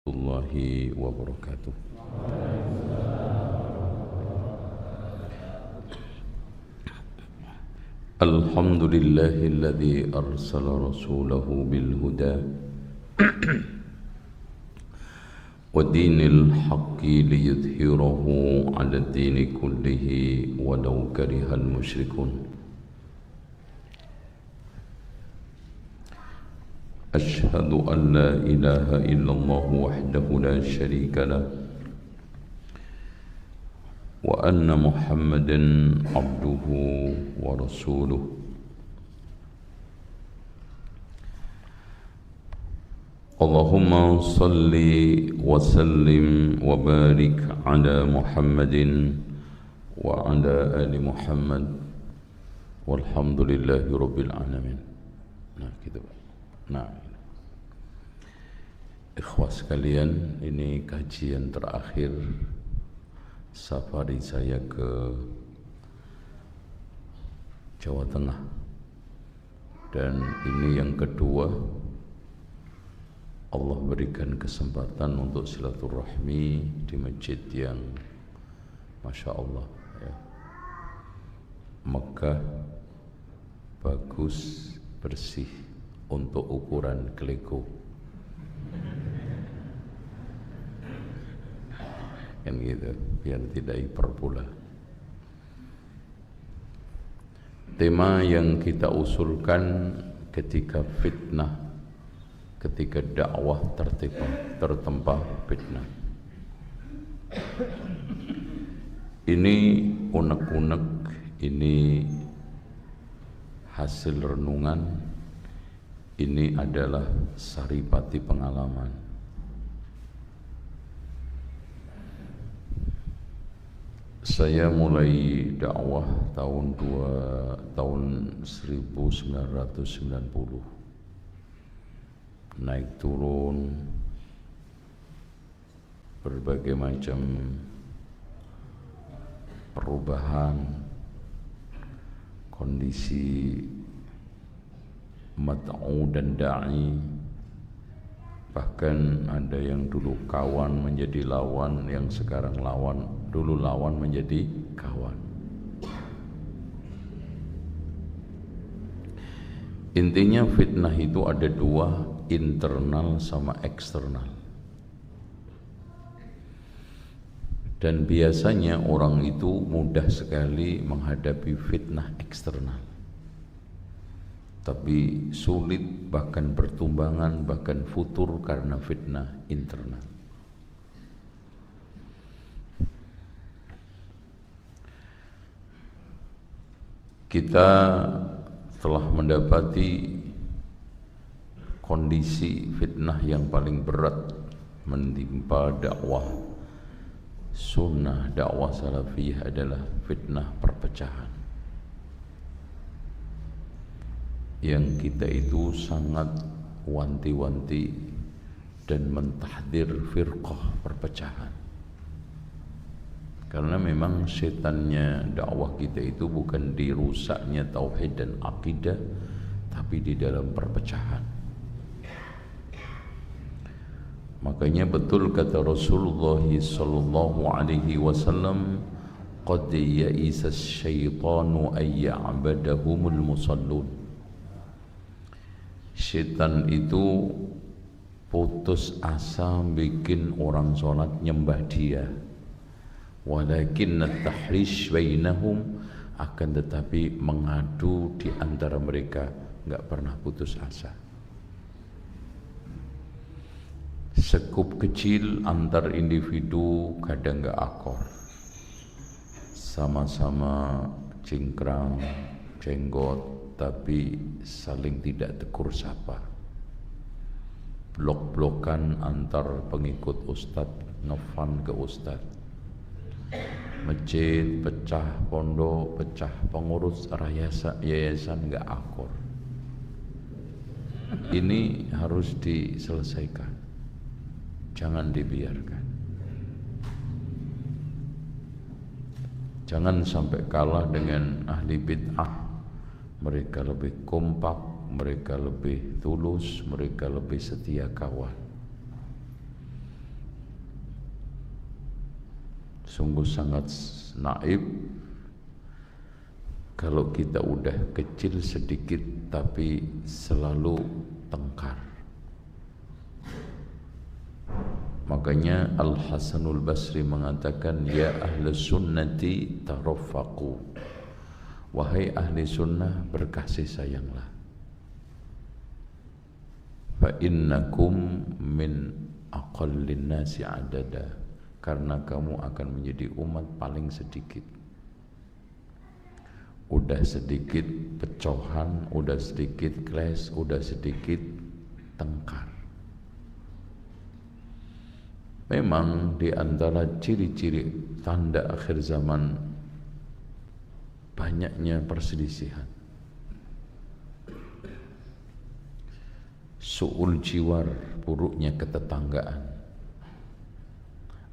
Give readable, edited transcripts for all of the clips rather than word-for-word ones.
Warahmatullahi wabarakatuh. Alhamdulillahilladzi arsala rasulahu bil huda wa dinil haqqi liyudhhirahu 'ala dini kullihi walau karihal musyrikun. Ashhadu an la ilaha illallah wahdahu la syarika lah wa anna Muhammadan abduhu wa rasuluh. Allahumma salli wa sallim wa barik ala Muhammadin wa ala ali Muhammad walhamdulillahi rabbil alamin. Nah gitu Pak. Nah, ikhwas sekalian, ini kajian terakhir safari saya ke Jawa Tengah, dan ini yang kedua. Allah berikan kesempatan untuk silaturahmi di masjid yang Masya Allah ya, Mekah, bagus, bersih untuk ukuran Gleko. Kan gitu, biar tidak hiperbola. Tema yang kita usulkan ketika fitnah, ketika dakwah tertempa fitnah. Ini unek-unek, ini hasil renungan, ini adalah saripati pengalaman. Saya mulai dakwah tahun 1990. Naik turun, berbagai macam perubahan kondisi mad'u dan da'i, bahkan ada yang dulu kawan menjadi lawan, yang sekarang lawan, dulu lawan menjadi kawan. Intinya fitnah itu ada dua, internal sama eksternal. Dan biasanya orang itu mudah sekali menghadapi fitnah eksternal, tapi sulit, bahkan bertumbangan, bahkan futur karena fitnah internal. Kita telah mendapati kondisi fitnah yang paling berat menimpa dakwah sunnah, dakwah salafiyah adalah fitnah perpecahan, yang kita itu sangat wanti-wanti dan mentahdir firqah perpecahan. Karena memang setannya dakwah kita itu bukan di rusaknya tauhid dan akidah, tapi di dalam perpecahan. Makanya betul kata Rasulullah sallallahu alaihi wasallam, qad ya'isa asyaitanu ay ya'badahumul musallun. Setan itu putus asa bikin orang sholat nyembah dia, walakin at-tahrish bainahum, akan tetapi mengadu di antara mereka enggak pernah putus asa. Sekup kecil antar individu kadang enggak akor, sama-sama cingkrang, jenggot, tapi saling tidak tegur sapa. Blok-blokan antar pengikut ustadz, ngefan ke ustadz. Masjid pecah, pondok pecah, pengurus yayasan enggak akor. Ini harus diselesaikan, jangan dibiarkan. Jangan sampai kalah dengan ahli bid'ah. Mereka lebih kompak, mereka lebih tulus, mereka lebih setia kawan. Sungguh sangat naib kalau kita udah kecil sedikit tapi selalu tengkar. Makanya Al-Hasanul Basri mengatakan, ya ahli sunnati taraffaqu, wahai ahli sunnah berkasih sayanglah. Fa innakum min aqallin nasi adada, karena kamu akan menjadi umat paling sedikit. Udah sedikit pecohan, udah sedikit clash, udah sedikit tengkar. Memang di antara ciri-ciri tanda akhir zaman banyaknya perselisihan. Su'ul jiwar, buruknya ketetanggaan.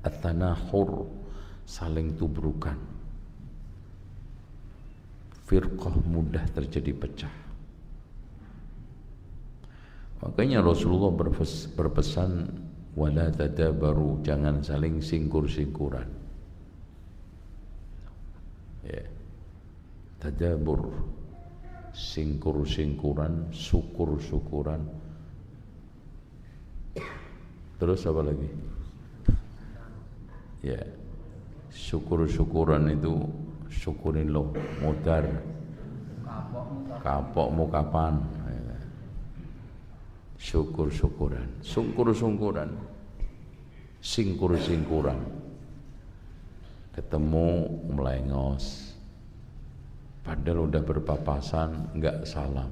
At-tanahur, saling tubrukan. Firqah, mudah terjadi pecah. Makanya Rasulullah berpesan, wala tadabaru, jangan saling singkur-singkuran. Ya. Tadabur, singkur-singkuran, syukur-syukuran. Terus apa lagi? Ya, syukur-syukuran itu syukurin lo, mudar, kapokmu kapan? Syukur-syukuran, sungkur-sungkuran, singkur-singkuran. Ketemu melengos, padahal udah berpapasan, enggak salam.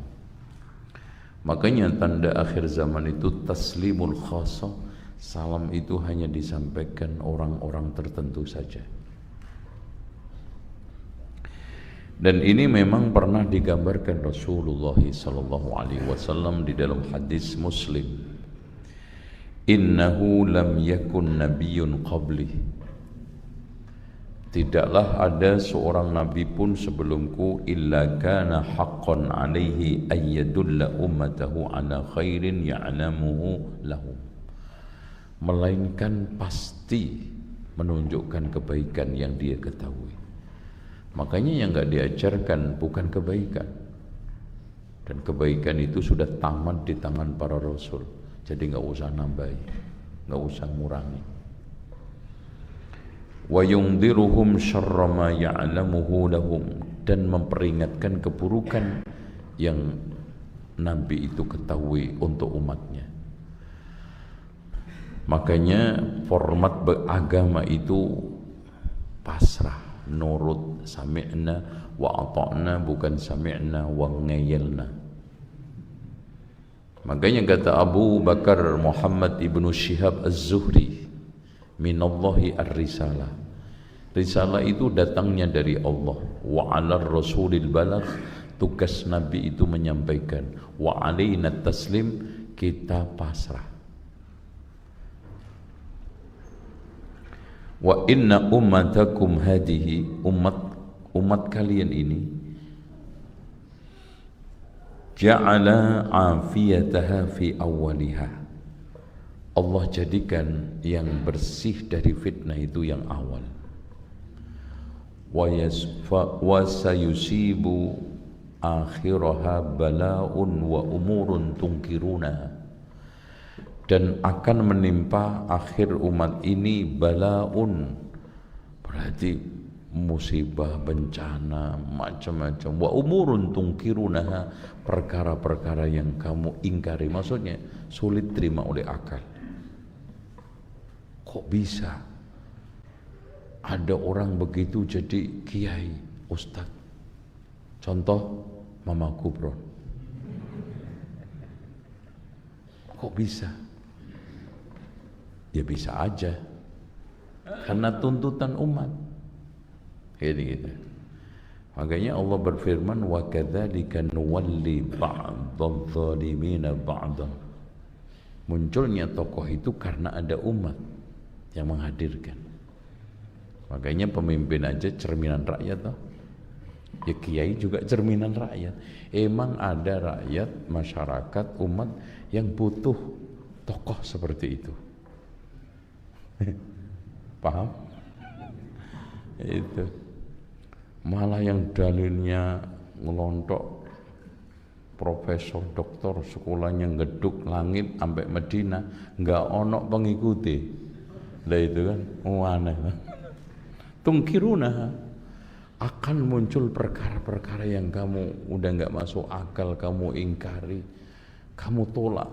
Makanya tanda akhir zaman itu taslimul khassa, salam itu hanya disampaikan orang-orang tertentu saja. Dan ini memang pernah digambarkan Rasulullah SAW di dalam hadis Muslim. Innahu lam yakun nabiyyun qabli. Tidaklah ada seorang nabi pun sebelumku illa kana haqqan alaihi ayyadulla ummatahu ala khairin ya'lamuhu lahum. Melainkan pasti menunjukkan kebaikan yang dia ketahui. Makanya yang enggak diajarkan bukan kebaikan. Dan kebaikan itu sudah tamat di tangan para rasul. Jadi enggak usah nambahi, enggak usah ngurangi. Wa yundhiruhum syarra ma ya'lamuhu lahum, dan memperingatkan keburukan yang Nabi itu ketahui untuk umatnya. Makanya format beragama itu pasrah, nurut, sami'na wa ata'na, bukan sami'na wa ngayalna. Makanya kata Abu Bakar Muhammad ibnu Syihab Az-Zuhri, minallahi ar-risalah. Risalah itu datangnya dari Allah. Wa 'alar rasulil balagh, tugas Nabi itu menyampaikan. Wa 'alaina taslim, kita pasrah. Wa inna ummatakum hadihi, umat kalian ini, ja'ala afiyataha fi awwaliha, Allah jadikan yang bersih dari fitnah itu yang awal. Wa sayusibu akhiraha bala'un wa umurun tungkirunaha, dan akan menimpa akhir umat ini balaun, berarti musibah, bencana, macam-macam. Wa umurun tungkirunaha, perkara-perkara yang kamu ingkari, maksudnya sulit terima oleh akal. Kok bisa ada orang begitu jadi kiai, ustaz? Contoh Mama Kubron. Kok bisa? Ya bisa aja, karena tuntutan umat. Gitu. Makanya Allah berfirman, wa kadzalika nuwalli ba'dadh-dhalimina ba'dha. Munculnya tokoh itu karena ada umat yang menghadirkan. Makanya pemimpin aja cerminan rakyat toh. Ya kiai juga cerminan rakyat. Emang ada rakyat, masyarakat, umat yang butuh tokoh seperti itu. Paham? Itu malah yang dalilnya ngelontok, profesor doktor sekolahnya ngeduk langit sampai Medina, nggak ono pengikuti. Lah itu kan aneh. Tungkiruna, akan muncul perkara-perkara yang kamu udah nggak masuk akal, kamu ingkari, kamu tolak,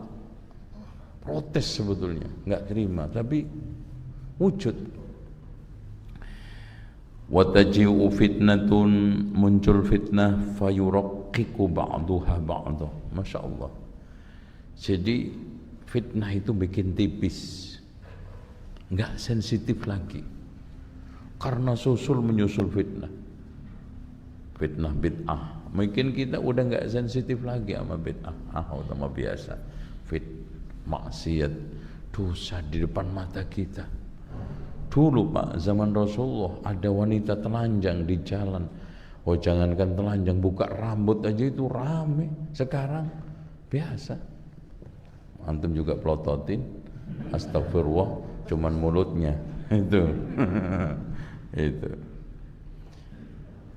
protes sebetulnya, nggak terima, tapi wujud. Wataji'u fitnatun, muncul fitnah, fayuraqqiqu ba'duha ba'dah. Masya Allah. Jadi fitnah itu bikin tipis, nggak sensitif lagi, karena susul menyusul fitnah. Fitnah bid'ah, mungkin kita udah nggak sensitif lagi sama bid'ah, sama biasa. Maksiat, dosa di depan mata kita. Dulu Pak, zaman Rasulullah ada wanita telanjang di jalan. Oh jangankan telanjang, buka rambut aja itu rame. Sekarang biasa. Antum juga pelototin, astagfirullah, cuman mulutnya. Itu. Itu.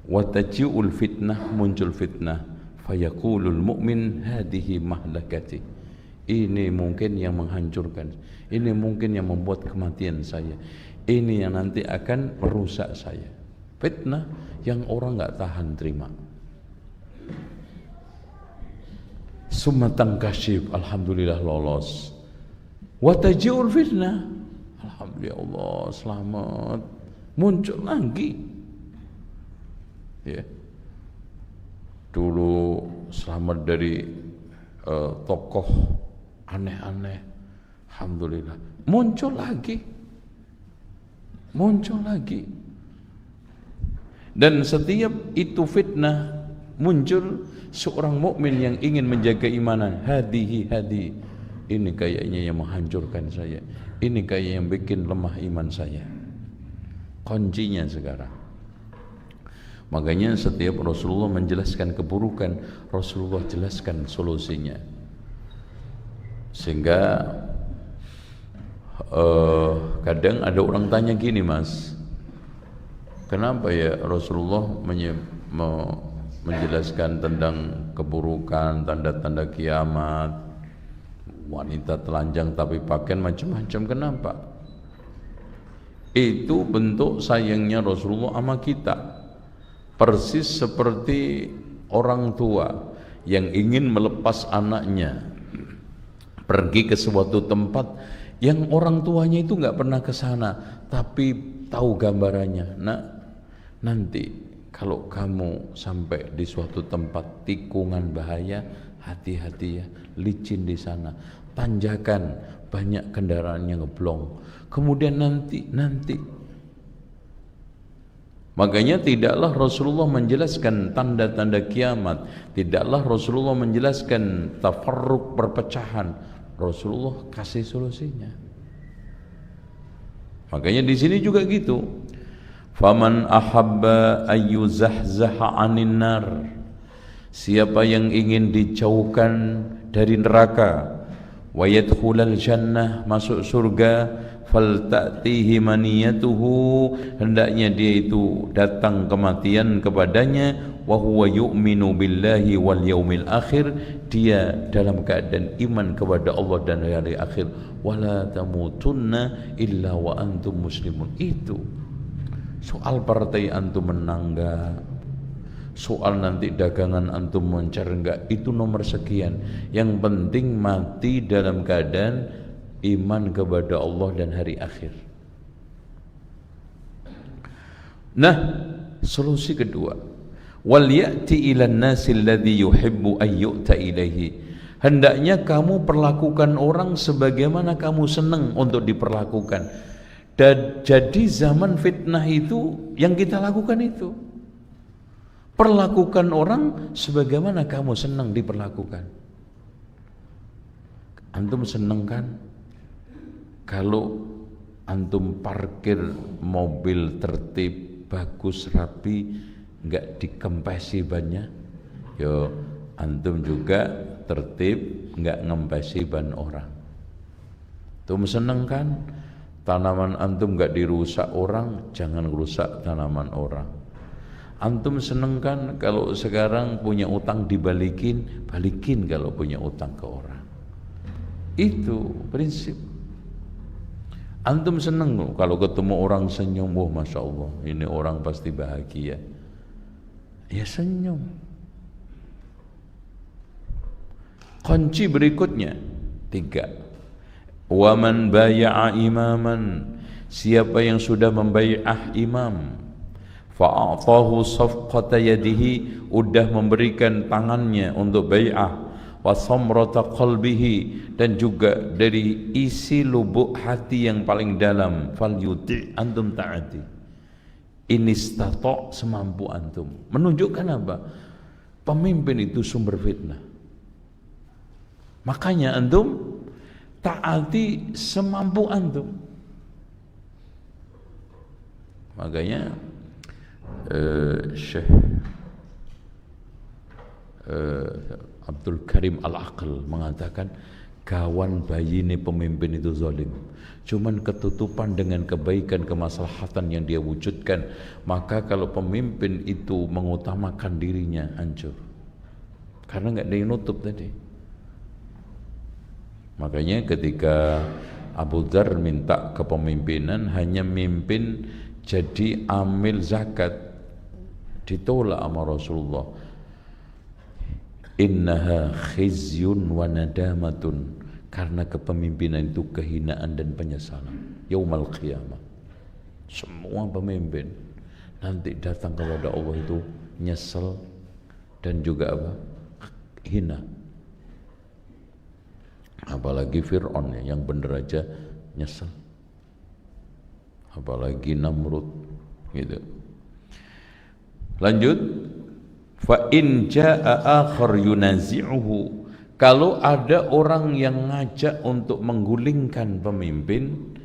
Wataji'ul fitnah, muncul fitnah. Fayaqulul mu'min hadihi mahlakati. Ini mungkin yang menghancurkan. Ini mungkin yang membuat kematian saya. Ini yang nanti akan merusak saya. Fitnah yang orang nggak tahan terima. Sumatang kasyif, alhamdulillah lolos. Wataji'ul fitnah, alhamdulillah selamat. Muncul lagi. Ya. Dulu selamat dari tokoh aneh-aneh, alhamdulillah. Muncul lagi. Dan setiap itu fitnah muncul, seorang mukmin yang ingin menjaga imanan, hadi, ini kayaknya yang menghancurkan saya, ini kayak yang bikin lemah iman saya. Kuncinya sekarang. Makanya setiap Rasulullah menjelaskan keburukan, Rasulullah jelaskan solusinya. Sehingga kadang ada orang tanya gini, Mas, kenapa ya Rasulullah menjelaskan tentang keburukan, tanda-tanda kiamat, wanita telanjang tapi pakaian macam-macam, kenapa? Itu bentuk sayangnya Rasulullah sama kita. Persis seperti orang tua yang ingin melepas anaknya pergi ke suatu tempat yang orang tuanya itu nggak pernah ke sana, tapi tahu gambarannya. Nah, nanti kalau kamu sampai di suatu tempat tikungan bahaya, hati-hati ya, licin di sana, tanjakan, banyak kendaraan yang ngeblong. Kemudian nanti. Makanya tidaklah Rasulullah menjelaskan tanda-tanda kiamat, tidaklah Rasulullah menjelaskan tafarruq, perpecahan. Rasulullah kasih solusinya. Makanya di sini juga gitu. Faman ahabba ayyuzahzaha 'anin nar. Siapa yang ingin dijauhkan dari neraka, wa yadkhulal jannah, masuk surga, falta'tihi maniyatuhu, hendaknya dia itu datang kematian kepadanya, wa huwa yu'minu billahi wal yaumil akhir, dia dalam keadaan iman kepada Allah dan hari akhir, wala tamutunna illa wa antum muslimun. Itu soal partai antum menang enggak, soal nanti dagangan antum moncer enggak, itu nomor sekian. Yang penting mati dalam keadaan iman kepada Allah dan hari akhir. Nah, solusi kedua, wal ya'ti ilan nasi alladhi yuhibbu an yu'ta ilaihi. Hendaknya kamu perlakukan orang sebagaimana kamu senang untuk diperlakukan. Dan jadi zaman fitnah itu yang kita lakukan itu, perlakukan orang sebagaimana kamu senang diperlakukan. Antum senang kan kalau antum parkir mobil tertib, bagus, rapi, enggak dikempesi bannya? Yo, antum juga tertib, enggak ngempesi ban orang. Antum seneng kan? Tanaman antum gak dirusak orang, jangan rusak tanaman orang. Antum seneng kan kalau sekarang punya utang dibalikin, balikin kalau punya utang ke orang. Itu prinsip. Antum seneng loh kalau ketemu orang senyum, wah masya Allah, ini orang pasti bahagia. Ya senyum. Kunci berikutnya 3. Waman baya'a imaman, siapa yang sudah membai'ah imam, fa'atahu safqata yadihi, udah memberikan tangannya untuk bai'ah, wa samrata qalbihi, dan juga dari isi lubuk hati yang paling dalam, fal yuti', antum ta'ati. Inistata', semampu antum. Menunjukkan apa? Pemimpin itu sumber fitnah. Makanya antum taati semampu antum. Makanya Syekh Abdul Karim Al-Aql mengatakan, kawan bayine pemimpin itu zalim, cuman ketutupan dengan kebaikan kemaslahatan yang dia wujudkan. Maka kalau pemimpin itu mengutamakan dirinya, hancur, karena nggak ada yang nutup tadi. Makanya ketika Abu Dzar minta kepemimpinan, hanya mimpin jadi amil zakat, ditolak sama Rasulullah. Innaha khizyun wa nadamatun, karena kepemimpinan itu kehinaan dan penyesalan yaumal qiyamah. Semua pemimpin nanti datang kepada Allah itu nyesel dan juga apa? Hina. Apalagi Fir'aun yang bener aja nyesel, apalagi Namrud gitu. Lanjut, fa in jaa akhar yunazi'uhu, kalau ada orang yang ngajak untuk menggulingkan pemimpin,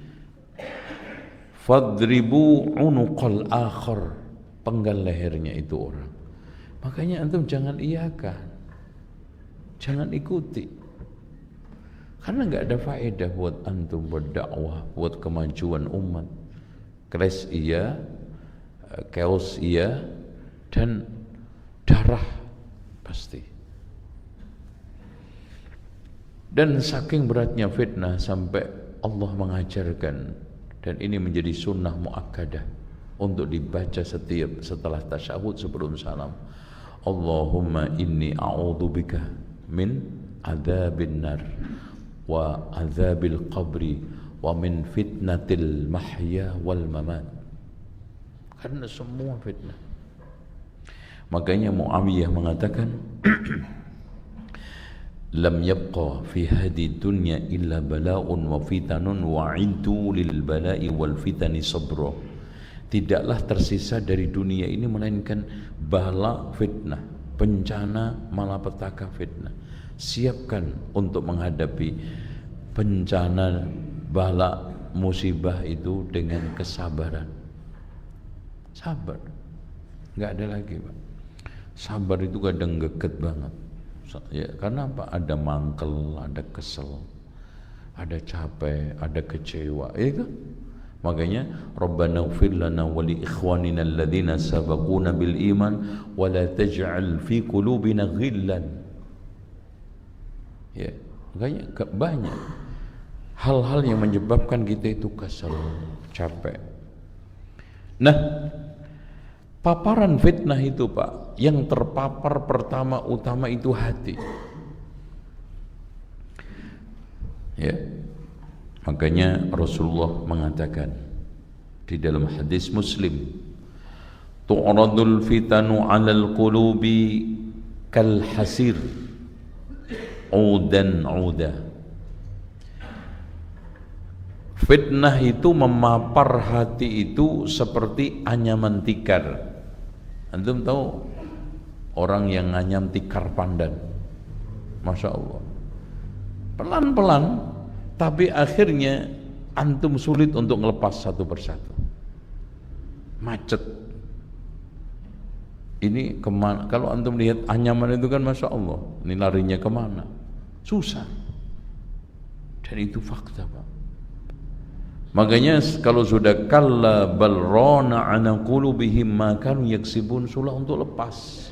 fadribu unuqal akhar, penggal lehernya itu orang. Makanya antum jangan iyakan, jangan ikuti. Karena nggak ada faedah buat antum berdakwah, buat kemajuan umat. Crash iya, chaos iya, dan darah pasti. Dan saking beratnya fitnah sampai Allah mengajarkan, dan ini menjadi sunnah muakkadah untuk dibaca setiap setelah tasyahud sebelum salam. Allahumma inni a'udzubika min adzabin nar wa azabil qabri wa min fitnatil mahya wal mamat. Karena semua fitnah. Makanya Muawiyah mengatakan lam yabqa fi hadi dunya illa bala'un wa fitanun wa iddu lil bala'i wal fitani sabra. Tidaklah tersisa dari dunia ini melainkan bala fitnah, bencana malapetaka fitnah. Siapkan untuk menghadapi bencana, bala, musibah itu dengan kesabaran. Sabar, nggak ada lagi Pak. Sabar itu kadang geget banget. Ya, karena apa? Ada mangkel, ada kesel, ada capek, ada kecewa. Ya kan? Makanya Rabbana ighfir lana wa li ikhwanina alladhina sabaquna bil iman wa la taj'al fi qulubina ghillan. Ya, makanya banyak hal-hal yang menyebabkan kita itu kesal, capek. Nah, paparan fitnah itu Pak, yang terpapar pertama utama itu hati. Ya, makanya Rasulullah mengatakan di dalam hadis Muslim, tu'radul fitanu 'alal qulubi kal hasir udan uda. Fitnah itu memapar hati itu seperti anyaman tikar. Antum tahu orang yang nganyam tikar pandan, masya Allah, pelan-pelan, tapi akhirnya antum sulit untuk ngelepas satu persatu, macet. Ini kemana? Kalau antum lihat anyaman itu kan masya Allah, ini larinya kemana? Susah. Dan itu fakta Pak. Makanya kalau sudah kalla bal rana ala qulubihim ma kanu yaksibun, sulah untuk lepas.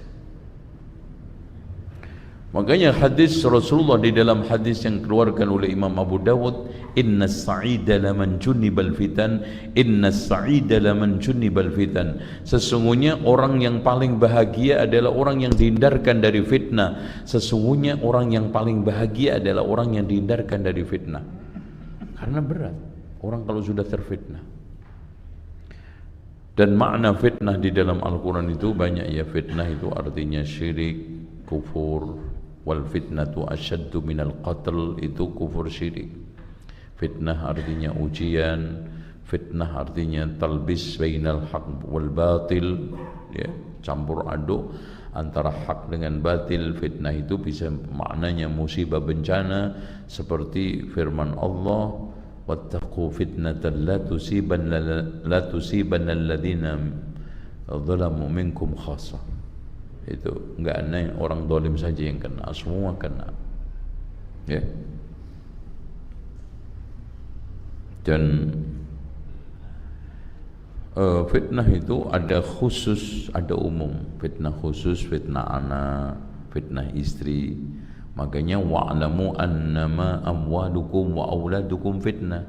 Makanya hadis Rasulullah di dalam hadis yang keluarkan oleh Imam Abu Dawud, innas sa'ida laman junibal fitan, innas sa'ida laman junibal fitan. Sesungguhnya orang yang paling bahagia adalah orang yang dihindarkan dari fitnah. Sesungguhnya orang yang paling bahagia adalah orang yang dihindarkan dari fitnah. Karena berat orang kalau sudah terfitnah. Dan makna fitnah di dalam Al-Quran itu banyak ya. Fitnah itu artinya syirik, kufur. Wal fitnatu asyaddu minal qatl, itu kufur syirik. Fitnah artinya ujian, fitnah artinya talbis bainal haq wal batil, ya, campur aduk antara hak dengan batil. Fitnah itu bisa maknanya musibah, bencana, seperti firman Allah, wattaqu fitnatan la tusibanna alladhina zalamu minkum khassah. Itu enggak aneh orang zalim saja yang kena, semua kena, ya. Dan fitnah itu ada khusus, ada umum. Fitnah khusus, fitnah anak, fitnah istri. Makanya wa'lamu annama amwalukum wa auladukum fitnah.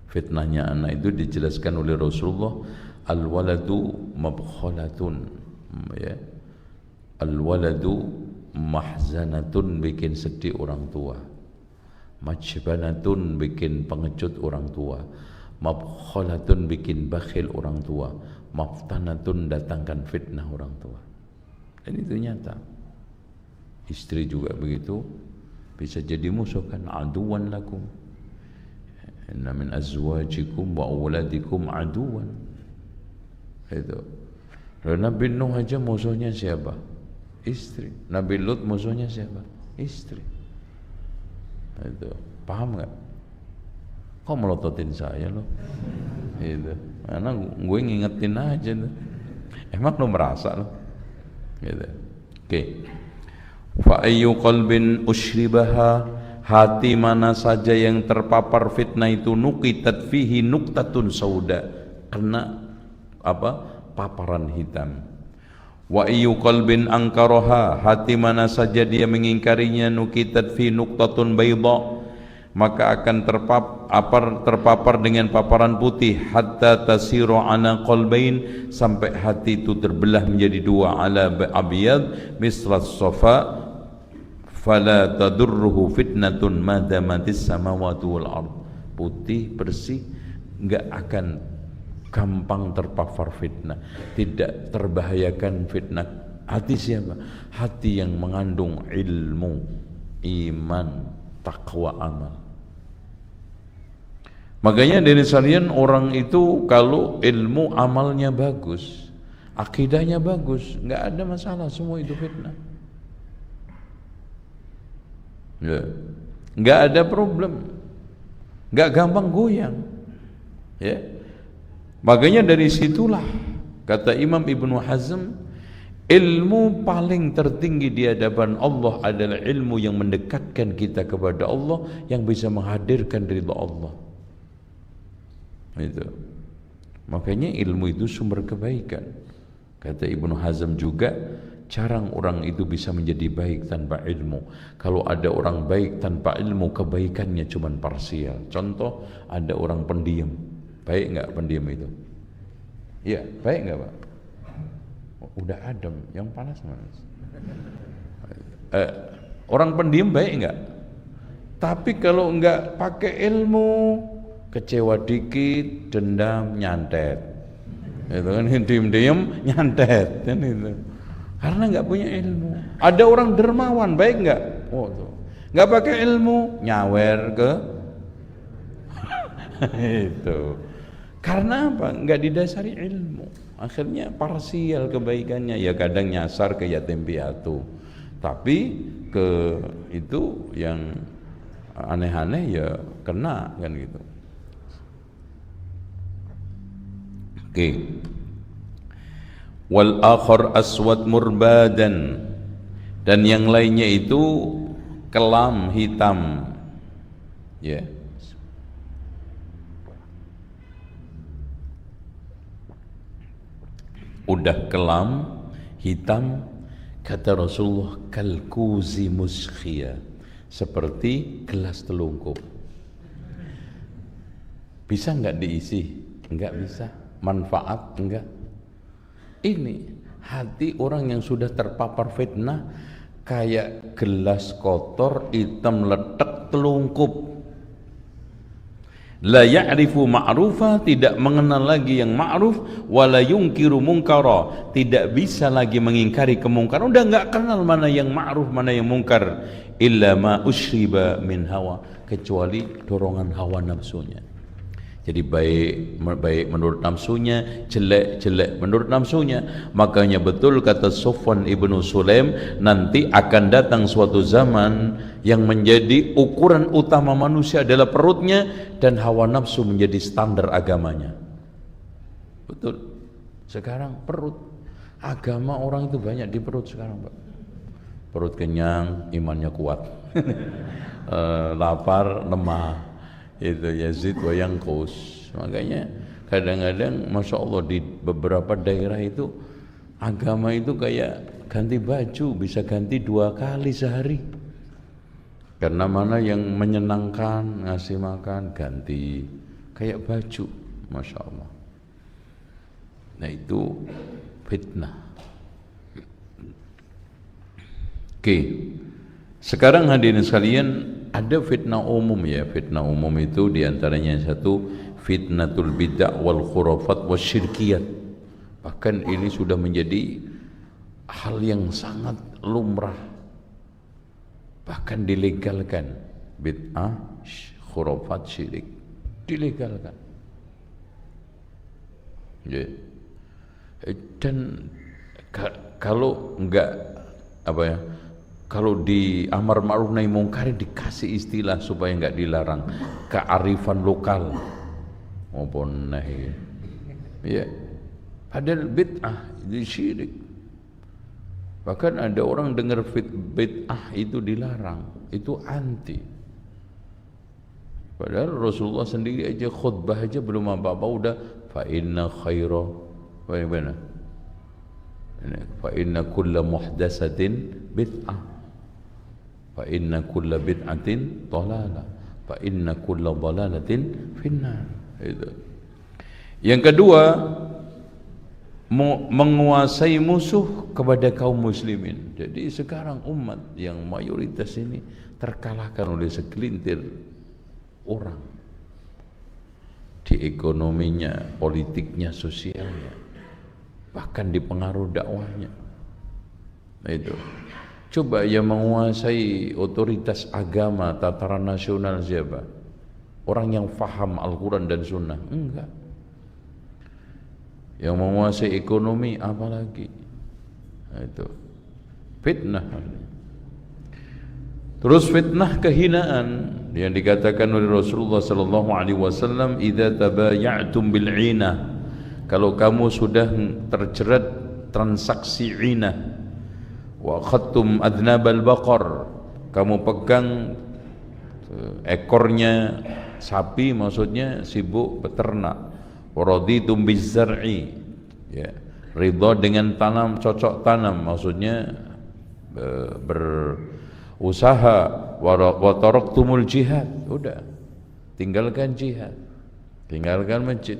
Fitnahnya anak itu dijelaskan oleh Rasulullah, al-waladu mabkhalatun, ya. Al-waladu mahzanatun, bikin sedih orang tua. Majbanatun, bikin pengecut orang tua. Mabkhalatun, bikin bakhil orang tua. Maftanatun, datangkan fitnah orang tua. Dan itu nyata. Istri juga begitu, bisa jadi musuh kan, aduwan lakum. Inna min azwajikum wa auladikum aduwan. Itu. Nabi Nuh aja musuhnya siapa? Istri. Nabi Lut musuhnya siapa? Istri. Itu. Paham nggak? Kok melototin saya lo? Itu. Karena gue ngingetin aja tuh. Emang lo merasa lo? Gitu. Oke. Fa ayyu qalbin ushribaha, hati mana saja yang terpapar fitnah itu, nuqitat fihi nuqtatun sauda, kena apa? Paparan hitam. Wa ayyu qalbin ankaraha, hati mana saja dia mengingkarinya, nuqitat fi nuqtatun bayda, maka akan terpapar dengan paparan putih, hatta tasiru ana qalbain, sampai hati itu terbelah menjadi dua, ala abyad mislas safa fala tadurruhu fitnatun madamatis samawati wal ard. Putih bersih, enggak akan gampang terpapar fitnah, tidak terbahayakan fitnah. Hati siapa? Hati yang mengandung ilmu, iman, takwa, amal. Makanya dari sekalian, orang itu kalau ilmu amalnya bagus, akidahnya bagus, nggak ada masalah, semua itu fitnah. Ya. Nggak ada problem, nggak gampang goyang, ya. Makanya dari situlah kata Imam Ibnu Hazm, ilmu paling tertinggi di hadapan Allah adalah ilmu yang mendekatkan kita kepada Allah, yang bisa menghadirkan ridha Allah. Itu. Makanya ilmu itu sumber kebaikan. Kata Ibnu Hazm juga, jarang orang itu bisa menjadi baik tanpa ilmu. Kalau ada orang baik tanpa ilmu, kebaikannya cuma parsial. Contoh, ada orang pendiam. Baik nggak pendiam itu? Iya, baik nggak Pak? Udah adem, yang panas mana? Orang pendiam baik nggak? Tapi kalau nggak pakai ilmu, kecewa dikit, dendam, nyantet. Itu kan, diem-diem, nyantet, kan itu. Karena nggak punya ilmu. Ada orang dermawan, baik nggak? Oh tuh, nggak pakai ilmu, nyawer ke itu. Karena apa? Nggak didasari ilmu. Akhirnya parsial kebaikannya. Ya kadang nyasar ke yatim piatu, tapi ke itu yang aneh-aneh ya kena, kan gitu. Oke. Wal akhar aswad murbadan, dan yang lainnya itu kelam hitam, ya. udah kelam, hitam, kata Rasulullah kalkuzi muskhia, seperti gelas telungkup. Bisa nggak diisi? Enggak bisa. Manfaat enggak. Ini hati orang yang sudah terpapar fitnah kayak gelas kotor hitam letek telungkup. La ya'rifu ma'rufa, tidak mengenal lagi yang ma'ruf, wala yungkiru munkara, tidak bisa lagi mengingkari kemungkaran. Udah enggak kenal mana yang ma'ruf, mana yang mungkar. Illa ma usyriba min hawa, kecuali dorongan hawa nafsunya. Jadi baik menurut nafsunya, jelek menurut nafsunya. Makanya betul kata Sufyan ibnu Sulaim, nanti akan datang suatu zaman yang menjadi ukuran utama manusia adalah perutnya, dan hawa nafsu menjadi standar agamanya. Betul. Sekarang perut, agama orang itu banyak di perut sekarang, Pak. Perut kenyang, imannya kuat. Lapar, lemah. Itu Yazid wa yanqus. Makanya kadang-kadang Masya Allah di beberapa daerah itu agama itu kayak ganti baju, bisa ganti 2 kali sehari. Karena mana yang menyenangkan, ngasih makan, ganti kayak baju, Masya Allah. Nah itu fitnah. Oke, sekarang hadirin sekalian, ada fitnah umum ya. Fitnah umum itu diantaranya satu, fitnatul bid'ah wal khurafat wasyirkiyat. Bahkan ini sudah menjadi hal yang sangat lumrah, bahkan dilegalkan. Bid'ah, khurafat, syirik dilegalkan ya. Dan kalau enggak apa ya, kalau di amar ma'ruf nahi mungkar dikasih istilah supaya enggak dilarang, kearifan lokal maupun nahi ya. Padahal bid'ah itu syirik. Bahkan ada orang dengar bid'ah itu dilarang, itu anti. Padahal Rasulullah sendiri aja khutbah aja belum apa-apa udah fa inna khaira bagaimana? Fa inna kulla muhdatsatin bid'ah. Fa inna kulla bid'atin dhalalah, fa inna kulla dhalalatin finnar. Itu. Yang kedua, menguasai musuh kepada kaum muslimin. Jadi sekarang umat yang mayoritas ini terkalahkan oleh segelintir orang di ekonominya, politiknya, sosialnya, bahkan di pengaruh dakwahnya. Nah itu. Coba yang menguasai otoritas agama tataran nasional siapa? Orang yang faham Al-Quran dan Sunnah? Enggak. Yang menguasai ekonomi apalagi? Nah, itu fitnah. Terus fitnah kehinaan yang dikatakan oleh Rasulullah sallallahu alaihi wasallam, "Idza tabaya'tum bil 'inah." Kalau kamu sudah terjerat transaksi 'inah, wa khattum adnabal baqar, kamu pegang ekornya sapi, maksudnya sibuk beternak. Waraditum bizzar'i, ya, ridha dengan tanam, cocok tanam, maksudnya berusaha. Wa taraktumul jihad, udah tinggalkan jihad, tinggalkan masjid.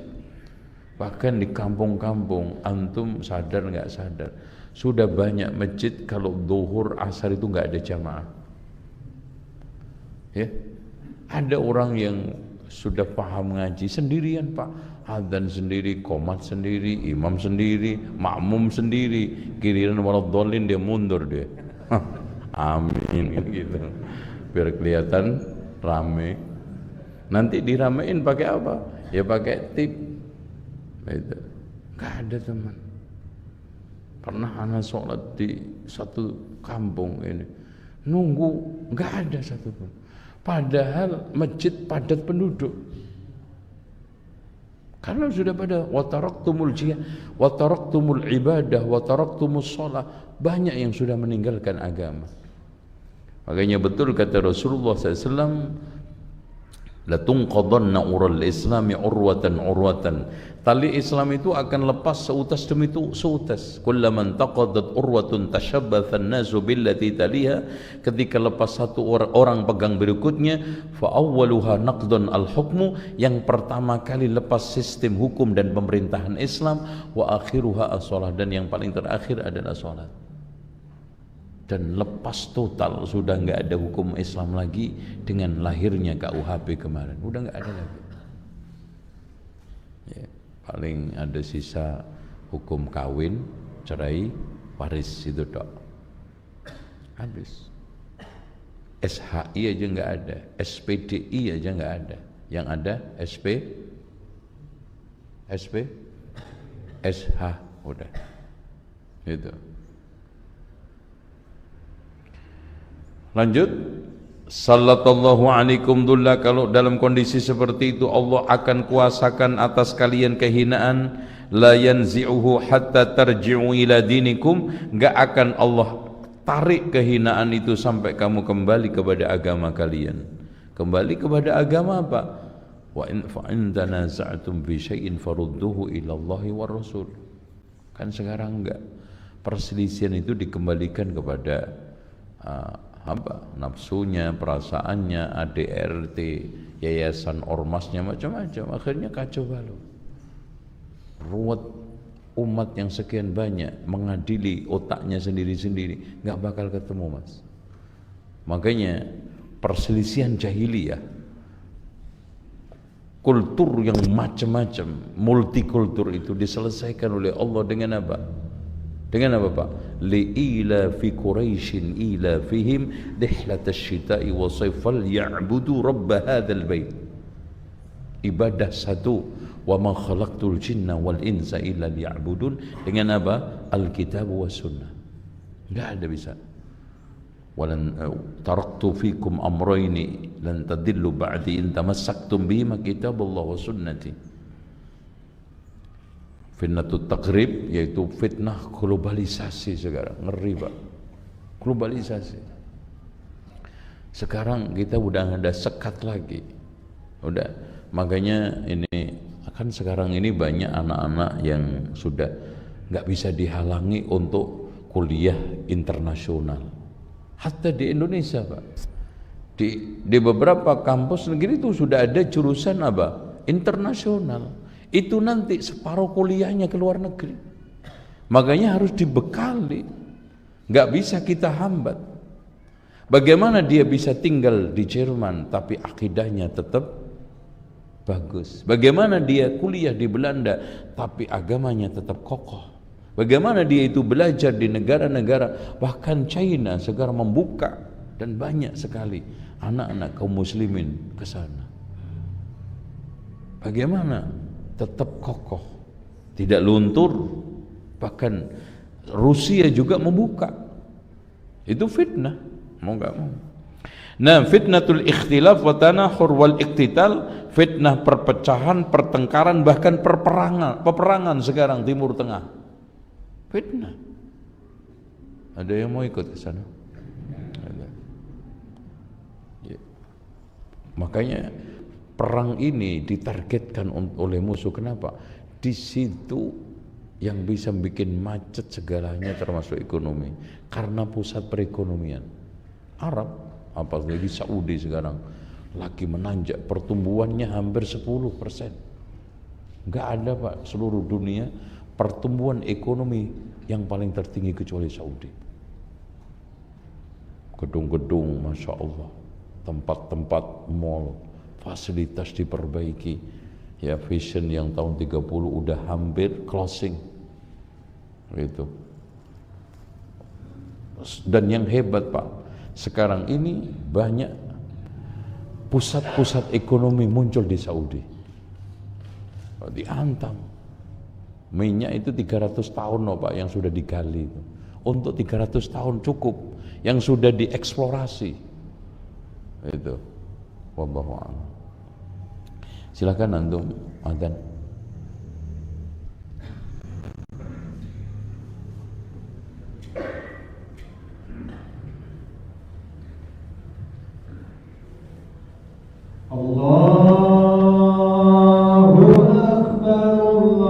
Bahkan di kampung-kampung, antum sadar nggak sadar, sudah banyak masjid kalau zuhur asar itu nggak ada jamaah. Ya, ada orang yang sudah paham ngaji sendirian, Pak, adzan sendiri, qomat sendiri, imam sendiri, makmum sendiri, giliran waladhdallin dia mundur dia. Amin gitu, biar kelihatan rame. Nanti diramein pakai apa? Ya pakai tip. Itu nggak ada, teman. Pernah anak sholat di satu kampung ini, nunggu nggak ada satupun, padahal masjid padat penduduk. Karena sudah pada wataraktumul jihad, wataraktumul ibadah, wataraktumus sholat, banyak yang sudah meninggalkan agama. Makanya betul kata Rasulullah SAW, latunqadanna ural islami urwatan urwatan, Tali Islam itu akan lepas seutas demi seutas. Kullaman taqaddat urwatun tashabbatha an-nasu billati taliha. Ketika lepas satu orang pegang berikutnya, fa awwaluha naqdun al-hukmu, yang pertama kali lepas sistem hukum dan pemerintahan Islam, wa akhiruha as-shalah, dan yang paling terakhir adalah salat. Dan lepas total, sudah enggak ada hukum Islam lagi dengan lahirnya KUHP kemarin. Udah enggak ada lagi. Ya. Paling ada sisa hukum kawin, cerai, waris, itu dok. Habis. SHI aja nggak ada, SPDI aja nggak ada. Yang ada SH udah. Itu. Lanjut. Sallallahu alaikum dullah. Kalau dalam kondisi seperti itu, Allah akan kuasakan atas kalian kehinaan. La yanzi'uhu hatta tarji'u ila dinikum. Enggak akan Allah tarik kehinaan itu sampai kamu kembali kepada agama kalian. Kembali kepada agama apa? Wa in tanaza'tum bi syai'in farudduhu ila Allahi war Rasul. Kan sekarang enggak. Perselisihan itu dikembalikan kepada nafsunya, perasaannya, ADRT, yayasan ormasnya, macam-macam. Akhirnya kacau balau. Ruwet umat yang sekian banyak mengadili otaknya sendiri-sendiri, nggak bakal ketemu, mas. Makanya perselisihan jahiliyah, kultur yang macam-macam, multikultur itu diselesaikan oleh Allah dengan apa? Dengan apa, Pak? Li'ila fi Quraisyin ila fihim rihlatasy syita'i wa sayfal ya'budu rabb hadzal bait. Ibadah satu, wa ma khalaqtul jinna wal insa illa liya'budun, dengan apa? Alkitab was sunnah. Enggak ada bisa. Walan taraktu fikum amrayni lan tadillu ba'di in tamassaktum bihima kitaballah wa sunnati. Fitnatut takrib, yaitu fitnah globalisasi sekarang. Ngeri, Pak. Globalisasi. Sekarang kita udah ada sekat lagi. Udah. Makanya ini kan sekarang ini banyak anak-anak yang sudah nggak bisa dihalangi untuk kuliah internasional. Hatta di Indonesia, Pak. Di beberapa kampus negeri itu sudah ada jurusan apa? Internasional. Itu nanti separuh kuliahnya ke luar negeri. Makanya harus dibekali. Nggak bisa kita hambat. Bagaimana dia bisa tinggal di Jerman tapi akidahnya tetap bagus? Bagaimana dia kuliah di Belanda tapi agamanya tetap kokoh? Bagaimana dia itu belajar di negara-negara, bahkan China sekarang membuka, dan banyak sekali anak-anak kaum muslimin ke sana. Bagaimana tetap kokoh, tidak luntur? Bahkan Rusia juga membuka. Itu fitnah, mau nggak mau. Nah, fitnatul ikhtilaf wa tanahur wal iktital, fitnah perpecahan, pertengkaran, bahkan peperangan sekarang Timur Tengah. Fitnah. Ada yang mau ikut ke sana? Ada. Ya. Makanya perang ini ditargetkan oleh musuh. Kenapa? Di situ yang bisa bikin macet segalanya, termasuk ekonomi. Karena pusat perekonomian Arab, apalagi Saudi sekarang lagi menanjak, pertumbuhannya hampir 10%. Enggak ada, Pak, seluruh dunia pertumbuhan ekonomi yang paling tertinggi kecuali Saudi. Gedung-gedung, Masya Allah, tempat-tempat mall, fasilitas diperbaiki. Ya, Vision yang tahun 30 udah hampir closing. Gitu. Dan yang hebat, Pak, sekarang ini banyak pusat-pusat ekonomi muncul di Saudi. Dihantam. Minyak itu 300 tahun loh, Pak, yang sudah digali itu. Untuk 300 tahun cukup yang sudah dieksplorasi. Itu. Wallahu a'lam. Silakan antum adzan. Allahu Akbar.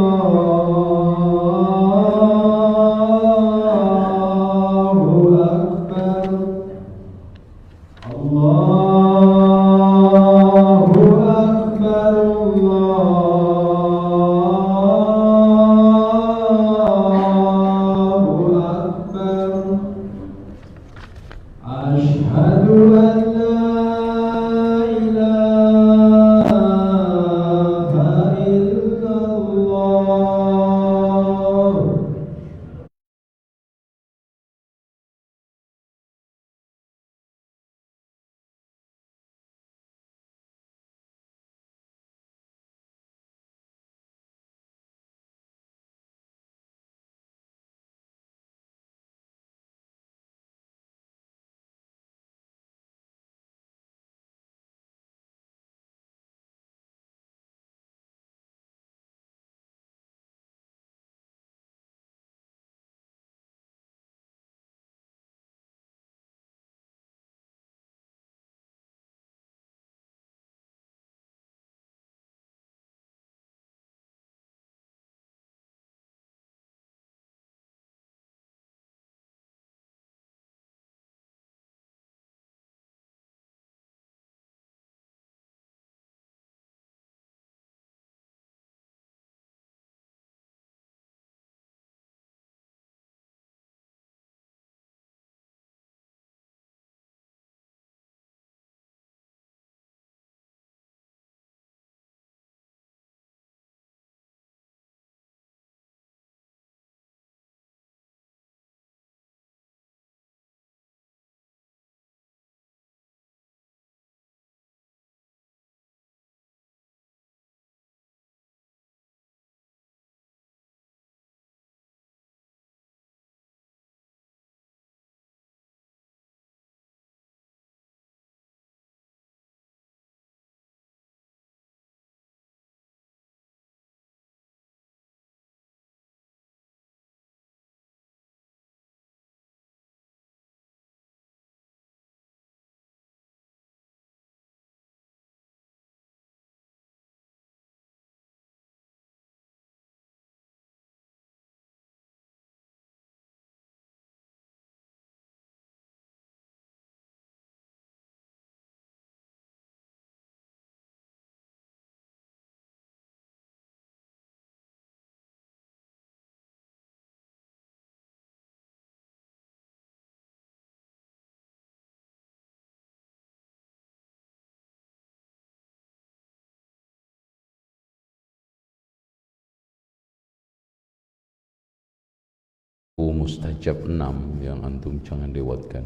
Mustajab 6 yang antum jangan lewatkan.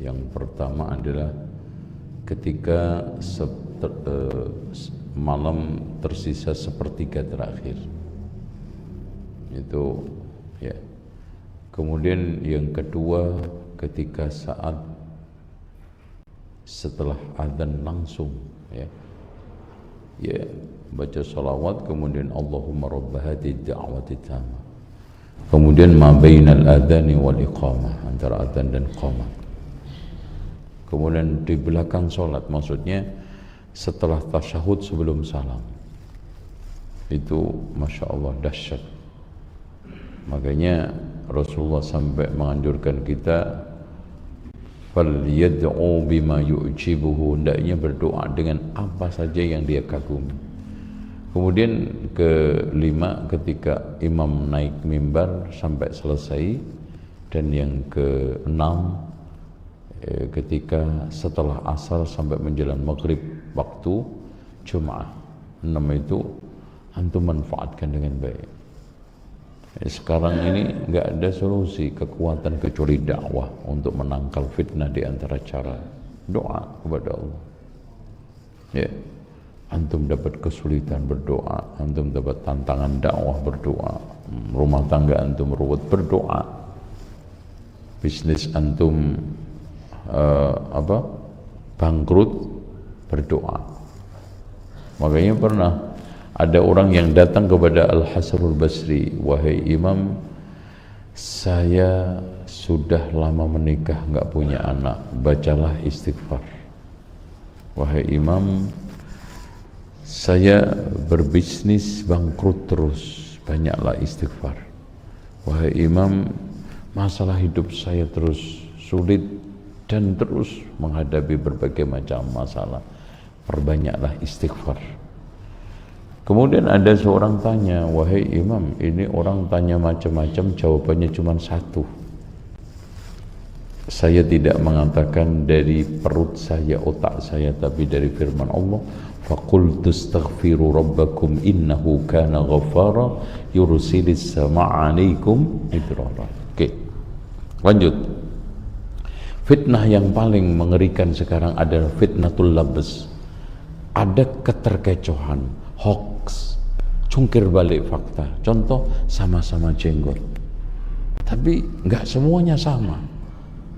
Yang pertama adalah ketika malam tersisa sepertiga terakhir, itu ya. Kemudian yang kedua ketika saat setelah adzan langsung ya baca salawat, kemudian Allahumma rabb hadhihi da'wati tammah. Kemudian ma bainal adzani wal iqamah, antara adzan dan iqamah. Kemudian di belakang salat, maksudnya setelah tasyahud sebelum salam. Itu Masya Allah dahsyat. Makanya Rasulullah sampai menganjurkan kita fal yad'u bima yu'jibuhu, hendaknya berdoa dengan apa saja yang dia kagumi. Kemudian kelima ketika imam naik mimbar sampai selesai, dan yang keenam ketika setelah asar sampai menjelang maghrib waktu Jumat. 6 itu antum manfaatkan dengan baik. Sekarang ini nggak ada solusi kekuatan kecuali dakwah untuk menangkal fitnah. Di antara cara doa kepada Allah ya. Antum dapat kesulitan, berdoa. Antum dapat tantangan dakwah, berdoa. Rumah tangga antum ruwet, berdoa. Bisnis antum bangkrut, berdoa. Makanya pernah ada orang yang datang kepada Al-Hasanul Basri, wahai imam, saya sudah lama menikah nggak punya anak, bacalah istighfar. Wahai imam, saya berbisnis bangkrut terus, banyaklah istighfar. Wahai imam, masalah hidup saya terus sulit dan terus menghadapi berbagai macam masalah, perbanyaklah istighfar. Kemudian ada seorang tanya, wahai imam, ini orang tanya macam-macam, jawabannya cuma satu. Saya tidak mengatakan dari perut saya, otak saya, tapi dari firman Allah, faqultu astaghfiru rabbakum innahu kana ghaffara yursilis samaa'a 'alaikum midrara. Oke. Lanjut. Fitnah yang paling mengerikan sekarang adalah fitnatul labs. Ada keterkecohan, hoax, cungkir balik fakta. Contoh, sama-sama jenggot, tapi nggak semuanya sama.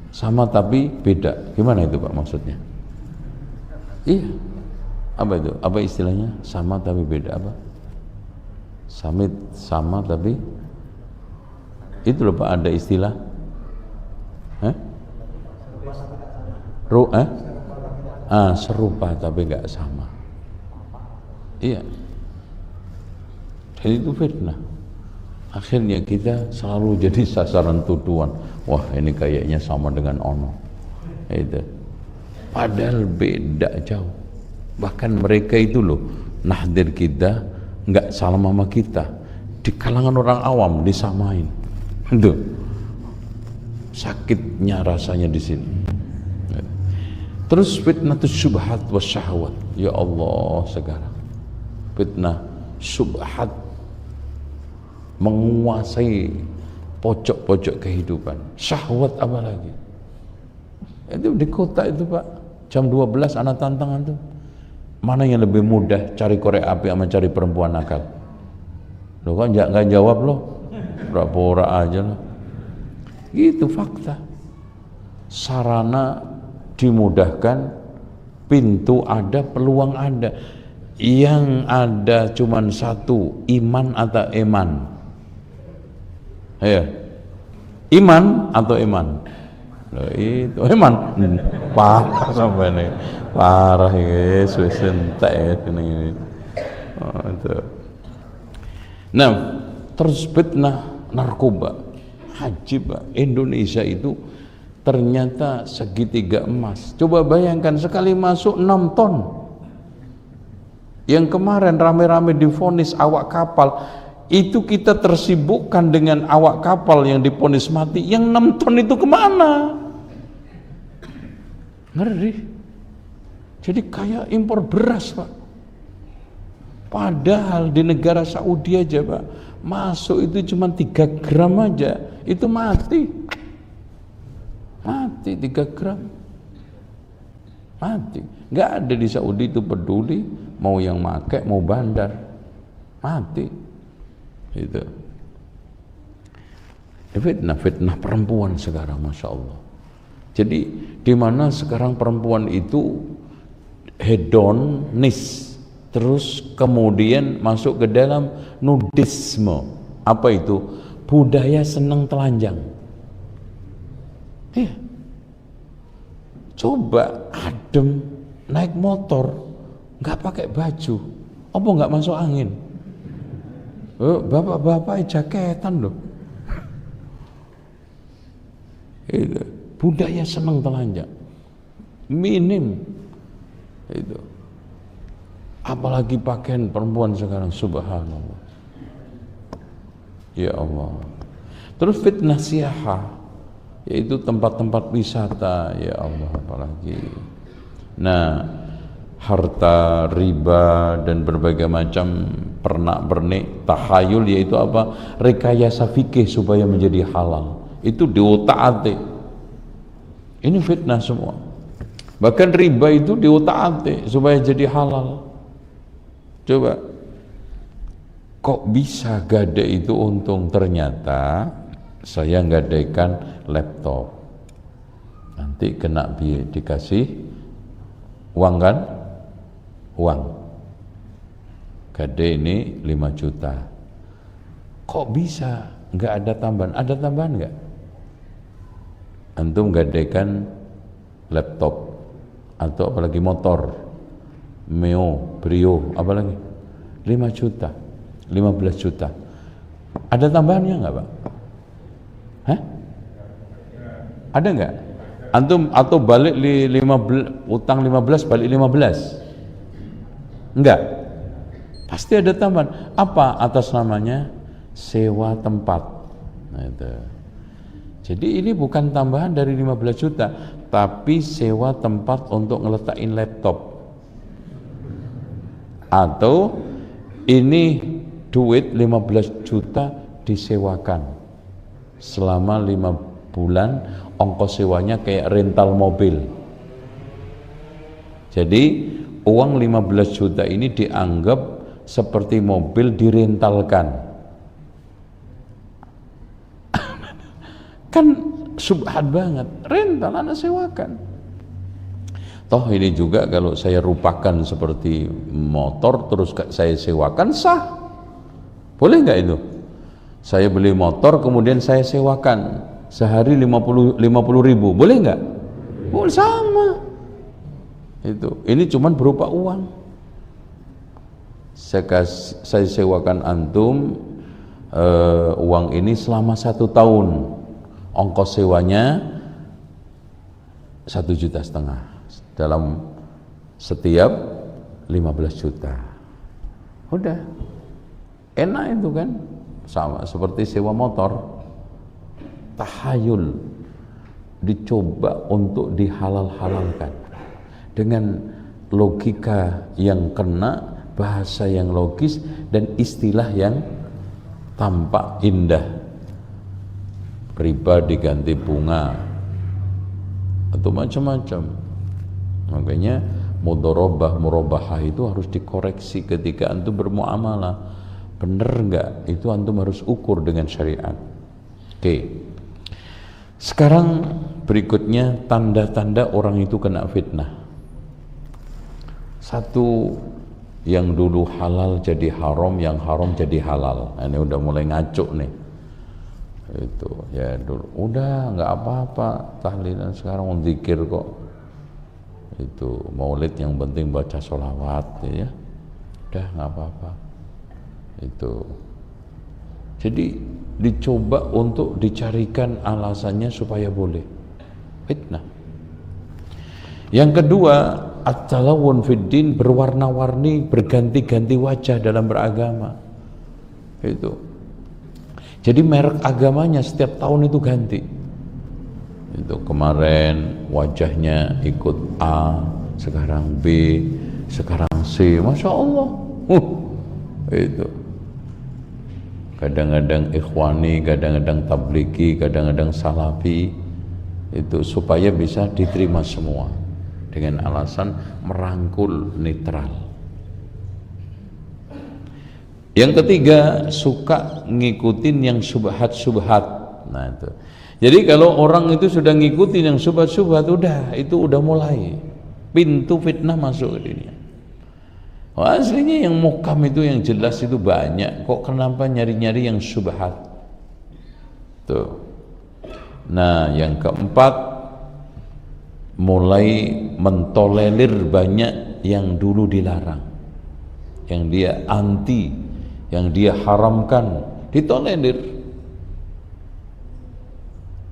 Sama tapi beda. Gimana itu Pak maksudnya? Iya. Apa itu? Apa istilahnya? Sama tapi beda apa? Sama tapi itu loh Pak, ada istilah. Serupa tapi nggak sama. Iya. Dan itu fitnah. Akhirnya kita selalu jadi sasaran tuduhan. Wah, ini kayaknya sama dengan ono. Itu. Padahal beda jauh. Bahkan mereka itu loh, nahdir kita nggak salam sama kita. Di kalangan orang awam disamain. Itu. Sakitnya rasanya di sini. Terus fitnatus syubhat wasyahwat. Ya Allah, sekarang fitnah syubhat menguasai pojok-pojok kehidupan. Syahwat apa lagi? Itu di kota itu Pak, jam 12 anak tantangan tuh. Mana yang lebih mudah, cari korek api sama cari perempuan nakal? Loh kan nggak jawab loh, pura-pura aja loh. Itu fakta. Sarana dimudahkan, pintu ada, peluang ada. Yang ada cuman satu, iman atau eman? Ya, iman atau eman? Loh, itu eman. Parah sampai nih, parah ya, sentek ya ini. Oh, itu. Nah, terus fitnah narkoba. Ajib Pak, Indonesia itu ternyata segitiga emas. Coba bayangkan sekali masuk 6 ton. Yang kemarin rame-rame divonis awak kapal, itu kita tersibukkan dengan awak kapal yang divonis mati. Yang 6 ton itu kemana? Ngeri. Jadi kayak impor beras Pak. Padahal di negara Saudi aja Pak, masuk itu cuma 3 gram aja, itu mati. Mati 3 gram. Mati. Nggak ada di Saudi itu peduli mau yang make mau bandar. Mati. Itu. Fitnah perempuan sekarang, Masya Allah. Jadi di mana sekarang perempuan itu hedonis, terus kemudian masuk ke dalam nudisme. Apa itu? Budaya senang telanjang. Iya. Coba adem naik motor nggak pakai baju, apa nggak masuk angin? Bapak-bapak jaketan loh. Itu budaya senang telanjang, minim itu. Apalagi pakaian perempuan sekarang, subhanallah. Ya Allah. Terus fitnah siyahah, yaitu tempat-tempat wisata, ya Allah, apalagi. Nah, harta, riba, dan berbagai macam pernak-pernik, tahayul, yaitu apa? Rekayasa fikih supaya menjadi halal. Itu diotak-atik. Ini fitnah semua. Bahkan riba itu diotak-atik supaya jadi halal. Coba, kok bisa gade itu untung? Ternyata saya gadaikan laptop, nanti kena dikasih uang kan? Uang gade ini 5 juta. Kok bisa nggak ada tambahan? Ada tambahan nggak? Antum gadaikan laptop atau apalagi motor Mio, Brio, apalagi 5 juta, 15 juta. Ada tambahannya nggak Pak? Hah? Ada nggak? Antum atau balik 15, utang 15 balik 15? Enggak. Pasti ada tambahan. Apa atas namanya? Sewa tempat. Nah, itu. Jadi ini bukan tambahan dari 15 juta, tapi sewa tempat untuk ngeletakin laptop. Atau ini duit 15 juta disewakan selama 5 bulan, ongkos sewanya kayak rental mobil. Jadi uang 15 juta ini dianggap seperti mobil direntalkan. Kan subhat banget, rental anak sewakan. Toh ini juga kalau saya rupakan seperti motor terus saya sewakan sah. Boleh nggak itu? Saya beli motor kemudian saya sewakan sehari 50 ribu, boleh nggak? Boleh, sama. Itu. Ini cuman berupa uang. Saya sewakan antum uang ini selama 1 tahun. Ongkos sewanya 1,5 juta dalam setiap 15 juta. Udah enak itu kan, sama seperti sewa motor. Tahayul dicoba untuk dihalal-halalkan dengan logika yang kena, bahasa yang logis, dan istilah yang tampak indah. Riba diganti bunga atau macam-macam. Makanya mudharabah murabahah itu harus dikoreksi ketika antum bermuamalah. Bener enggak? Itu antum harus ukur dengan syariat. Oke. Sekarang berikutnya tanda-tanda orang itu kena fitnah. Satu, yang dulu halal jadi haram, yang haram jadi halal. Nah, ini udah mulai ngaco nih. Itu ya dulu udah nggak apa-apa tahlilan, sekarang zikir kok. Itu maulid yang penting baca sholawat ya, udah nggak apa-apa. Itu jadi dicoba untuk dicarikan alasannya supaya boleh fitnah. Yang kedua, at-talawun fid din, berwarna-warni, berganti-ganti wajah dalam beragama. Itu jadi merek agamanya setiap tahun itu ganti. Itu kemarin wajahnya ikut A, sekarang B, sekarang C. Masya Allah. Itu kadang-kadang ikhwani, kadang-kadang tabliki, kadang-kadang salafi. Itu supaya bisa diterima semua dengan alasan merangkul netral. Yang ketiga, suka ngikutin yang subhat-subhat. Nah itu. Jadi kalau orang itu sudah ngikutin yang subhat-subhat, itu udah mulai pintu fitnah masuk ke dunia. Oh, aslinya yang muhkam itu yang jelas itu banyak. Kok kenapa nyari-nyari yang subhat? Tuh. Nah, yang keempat, mulai mentolerir banyak yang dulu dilarang, yang dia anti, yang dia haramkan, ditolerir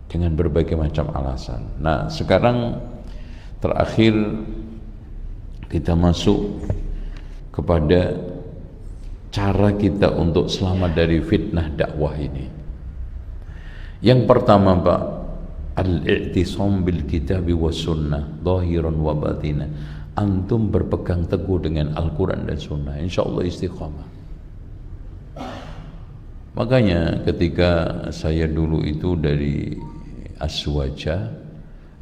dengan berbagai macam alasan. Nah, sekarang terakhir kita masuk kepada cara kita untuk selamat dari fitnah dakwah ini. Yang pertama, Pak, al-i'tisam bil kitabi was sunnah zahiran wa batina. Antum berpegang teguh dengan Al-Quran dan Sunnah, insyaallah istiqamah. Makanya ketika saya dulu itu dari aswaja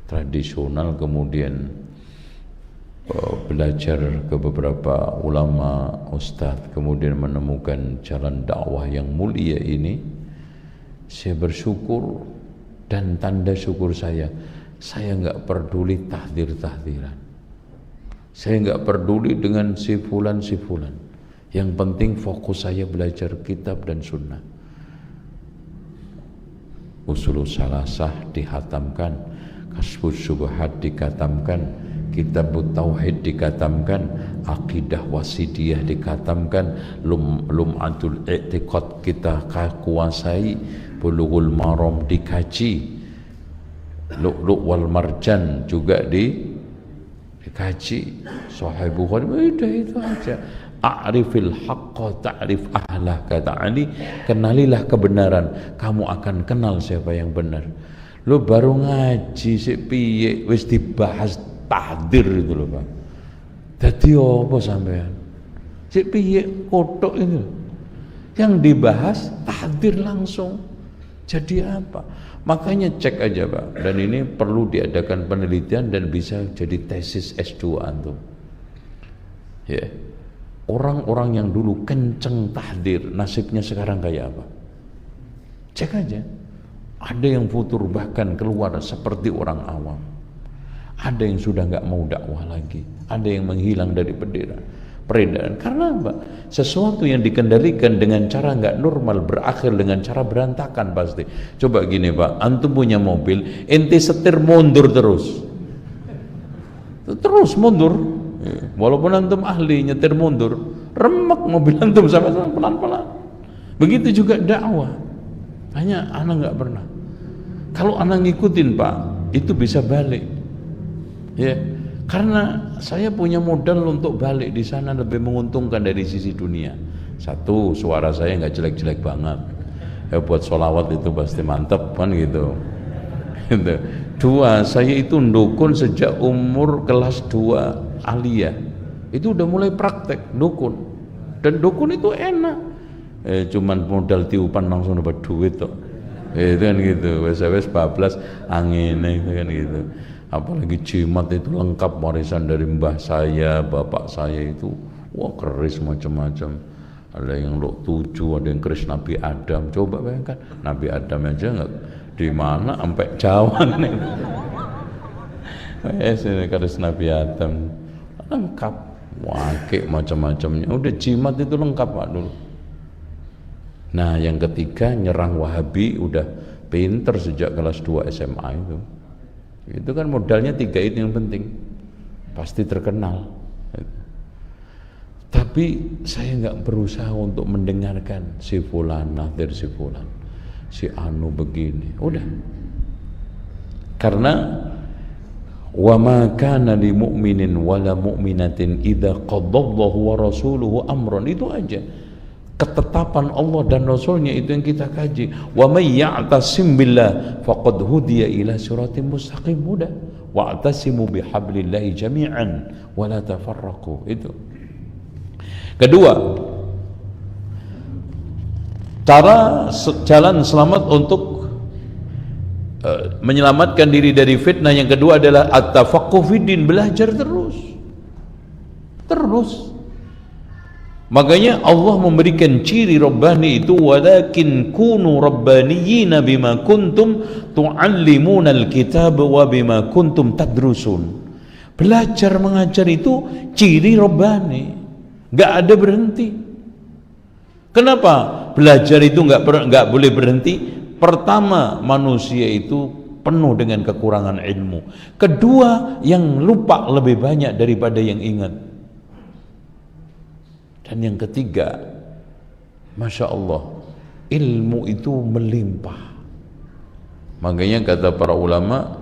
tradisional, kemudian belajar ke beberapa ulama, ustadz, kemudian menemukan jalan dakwah yang mulia ini, saya bersyukur, dan tanda syukur saya nggak peduli tahdir-tahdiran, saya nggak peduli dengan si fulan. Yang penting fokus saya belajar kitab dan sunnah. Usulus salasah dihatamkan, kasfus syubhat dikatamkan, kitabut tauhid dikatamkan, akidah wasidiyah dikatamkan, lum'atul i'tiqad kita kuasai, bulughul maram dikaji, lu'lu' wal marjan juga dikaji, Sahih Bukhari. Udah itu aja. A'rifil haqqa ta'rif ahlah, kata Ali, kenalilah kebenaran, kamu akan kenal siapa yang benar. Lo baru ngaji sik piye wis dibahas takdir itu loh Pak. Dadi apa sampean? Sik piye kotok itu. Yang dibahas takdir langsung. Jadi apa? Makanya cek aja Pak. Dan ini perlu diadakan penelitian dan bisa jadi tesis S2 antum. Ya. Orang-orang yang dulu kenceng tahdir, nasibnya sekarang kayak apa? Cek aja. Ada yang futur bahkan keluar seperti orang awam. Ada yang sudah nggak mau dakwah lagi. Ada yang menghilang dari peredaran. Karena apa? Sesuatu yang dikendalikan dengan cara nggak normal berakhir dengan cara berantakan pasti. Coba gini Pak, antum punya mobil, ente setir mundur terus mundur. Walaupun antum ahli nyetir mundur, remek mobil antum sama-sama pelan-pelan. Begitu juga dakwah. Hanya anak nggak pernah. Kalau anak ngikutin Pak, itu bisa balik. Ya, karena saya punya modal untuk balik di sana lebih menguntungkan dari sisi dunia. Satu, suara saya nggak jelek-jelek banget. Ya, buat sholawat itu pasti mantep kan gitu. Dua, saya itu dukun sejak umur kelas 2 aliyah. Itu udah mulai praktek dukun. Dan dukun itu enak. Cuman modal tiupan langsung dapat duit tuh. Itu kan gitu. Wes bablas angin itu kan gitu. Apalagi jimat itu lengkap warisan dari mbah saya, bapak saya itu. Wah, keris macam-macam. Ada yang Lok 7, ada yang keris Nabi Adam. Coba bayangkan, Nabi Adam aja nggak di mana sampai Jawa nih. Ini keris Nabi Adam lengkap, wakil macam-macamnya. Udah jimat itu lengkap Pak dulu. Nah, yang ketiga nyerang Wahabi udah pinter sejak kelas 2 SMA itu. Itu kan modalnya 3 itu yang penting. Pasti terkenal. Tapi saya nggak berusaha untuk mendengarkan si fulan, nadir si fulan, si anu begini. Udah. Karena wa ma kana li mu'minin wala mu'minatin idza qadallahu wa rasuluhu amran, itu aja. Ketetapan Allah dan Rasulnya itu yang kita kaji. Wa may ya'tasim billah faqad hudiya ila siratim mustaqim. Mudah. Wa'tasimu bihablillahi jami'an wa la tafarraqu. Itu. Kedua, cara jalan selamat untuk menyelamatkan diri dari fitnah yang kedua adalah at-tafaqquh fiddin, belajar terus. Makanya Allah memberikan ciri Rabbani itu, walakin kunu rabbaniyina bima kuntum tu'allimuna al-kitab wa bima kuntum tadrusun. Belajar mengajar itu ciri Rabbani, nggak ada berhenti. Kenapa belajar itu nggak boleh berhenti? Pertama, manusia itu penuh dengan kekurangan ilmu. Kedua, yang lupa lebih banyak daripada yang ingat. Dan yang ketiga, Masya Allah, ilmu itu melimpah. Makanya kata para ulama,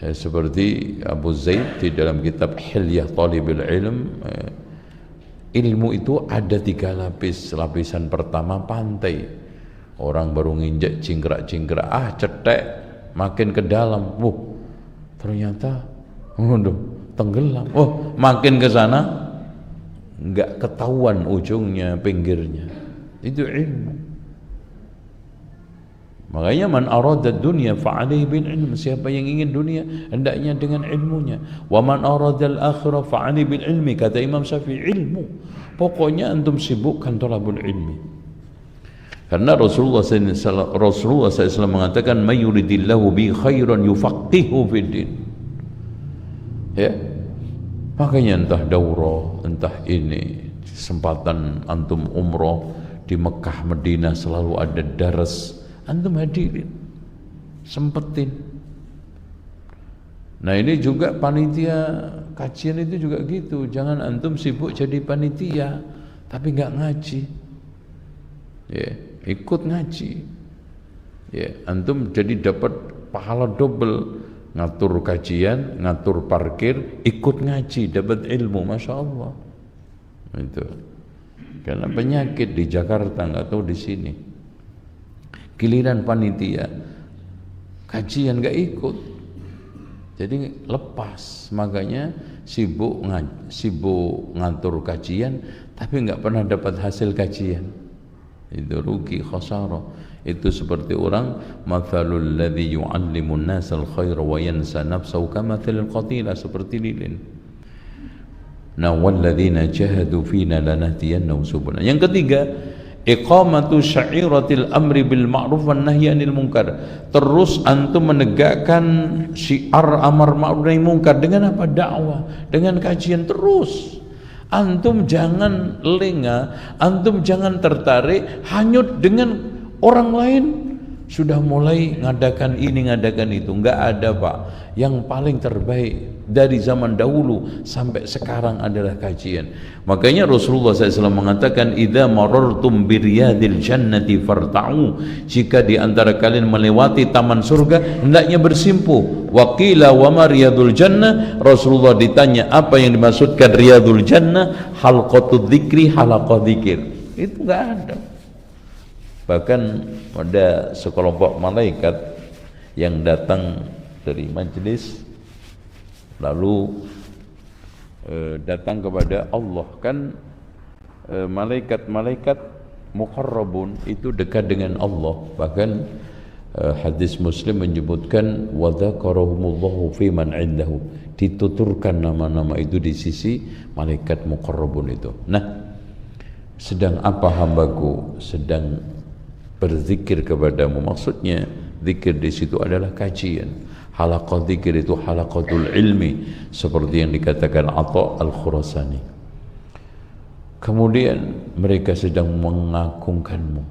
seperti Abu Zaid di dalam kitab Hilyah Talibil Ilm, ilmu itu ada 3 lapis. Lapisan pertama pantai, orang baru nginjak cingkrak-cingkrak, cetek, makin ke dalam, ternyata tenggelam. Makin ke sana nggak ketahuan ujungnya, pinggirnya. Itu ilmu. Makanya man arada dunya fa'alaihi bil ilm. Siapa yang ingin dunia, hendaknya dengan ilmunya. Wa man arada al akhirah fa'alaihi bil ilmi. Kata Imam Syafi'i, ilmu. Pokoknya antum sibukkan thalabul ilmi. Karena Rasulullah SAW mengatakan, may yuridillahu bi khairan yufaqihu fid din. Ya. Makanya entah daurah, entah ini kesempatan antum umroh di Mekah, Madinah selalu ada daras, antum hadirin, sempetin. Nah ini juga panitia kajian itu juga gitu. Jangan antum sibuk jadi panitia tapi nggak ngaji. Ya, ikut ngaji. Ya, antum jadi dapat pahala double. Ngatur kajian, ngatur parkir, ikut ngaji, dapat ilmu, Masya Allah. Itu. Karena penyakit di Jakarta nggak tahu di sini. Giliran panitia, kajian nggak ikut, jadi lepas. Makanya sibuk ngatur kajian tapi nggak pernah dapat hasil kajian, itu rugi, khasarah. Itu seperti orang mathalul ladzi yu'allimun nasal khaira wa yansa nafsahu kamathalil qatilah, seperti lilin. Nah, walladzina jahadu fina lanahdiyannahum subulana. Yang ketiga, iqamatu syairatil amri bil ma'ruf wan nahyi anil munkar. Terus antum menegakkan syiar amar ma'ruf nahi munkar dengan apa? Dakwah, dengan kajian terus. Antum jangan lengah, antum jangan tertarik hanyut dengan orang lain sudah mulai ngadakan ini ngadakan itu. Enggak ada, Pak. Yang paling terbaik dari zaman dahulu sampai sekarang adalah kajian. Makanya Rasulullah SAW mengatakan, idza marartum biryadil jannati farta'u. Jika di antara kalian melewati taman surga, hendaknya bersimpuh. Wa qila wa ma riyadul jannah. Rasulullah ditanya apa yang dimaksudkan riyadul jannah, halqatud dzikri, halaqah dzikir. Itu enggak ada. Bahkan ada sekelompok malaikat yang datang dari majelis lalu datang kepada Allah. Kan malaikat-malaikat muqarrabun itu dekat dengan Allah. Bahkan hadis Muslim menyebutkan wa dzakarahumullahu fi man indahu, dituturkan nama-nama itu di sisi malaikat muqarrabun itu. Nah, sedang apa hambaku? Sedang berzikir kepadamu. Maksudnya zikir di situ adalah kajian. Halaqah zikir itu halaqatul ilmi, seperti yang dikatakan Atha al-Khurasani. Kemudian mereka sedang mengagungkanmu.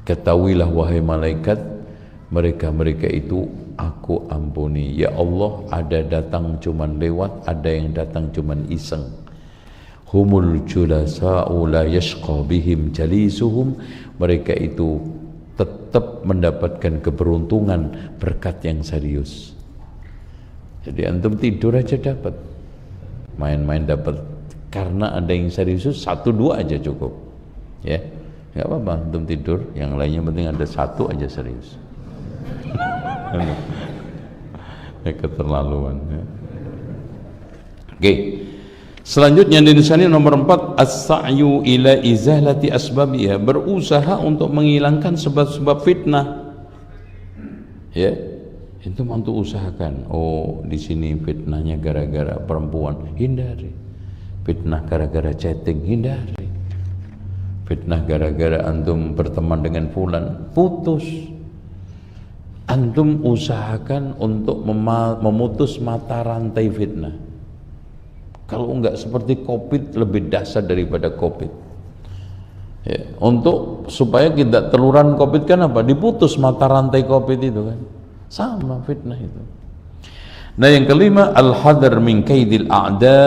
Ketahuilah wahai malaikat, mereka itu aku ampuni. Ya Allah, ada datang cuman lewat, ada yang datang cuman iseng. Humul julasa'u la yashqa bihim jalisuhum. Mereka itu tetap mendapatkan keberuntungan berkat yang serius. Jadi antum tidur aja dapat, main-main dapat, karena ada yang serius 1-2 aja cukup. Ya, nggak apa-apa antum tidur, yang lainnya penting ada 1 aja serius. Keterlaluan. Ya. Oke. Selanjutnya di sini nomor 4, as-sa'yu ila izalati asbabiha, berusaha untuk menghilangkan sebab-sebab fitnah. Ya, itu mantu usahakan. Oh, di sini fitnahnya gara-gara perempuan, hindari. Fitnah gara-gara chatting, hindari. Fitnah gara-gara antum berteman dengan fulan, putus. Antum usahakan untuk memutus mata rantai fitnah. Kalau enggak seperti COVID, lebih dahsyat daripada COVID. Ya, untuk supaya tidak teluran COVID kan apa? Diputus mata rantai COVID itu kan. Sama fitnah itu. Nah, yang kelima, al-hadar min kaidil a'da.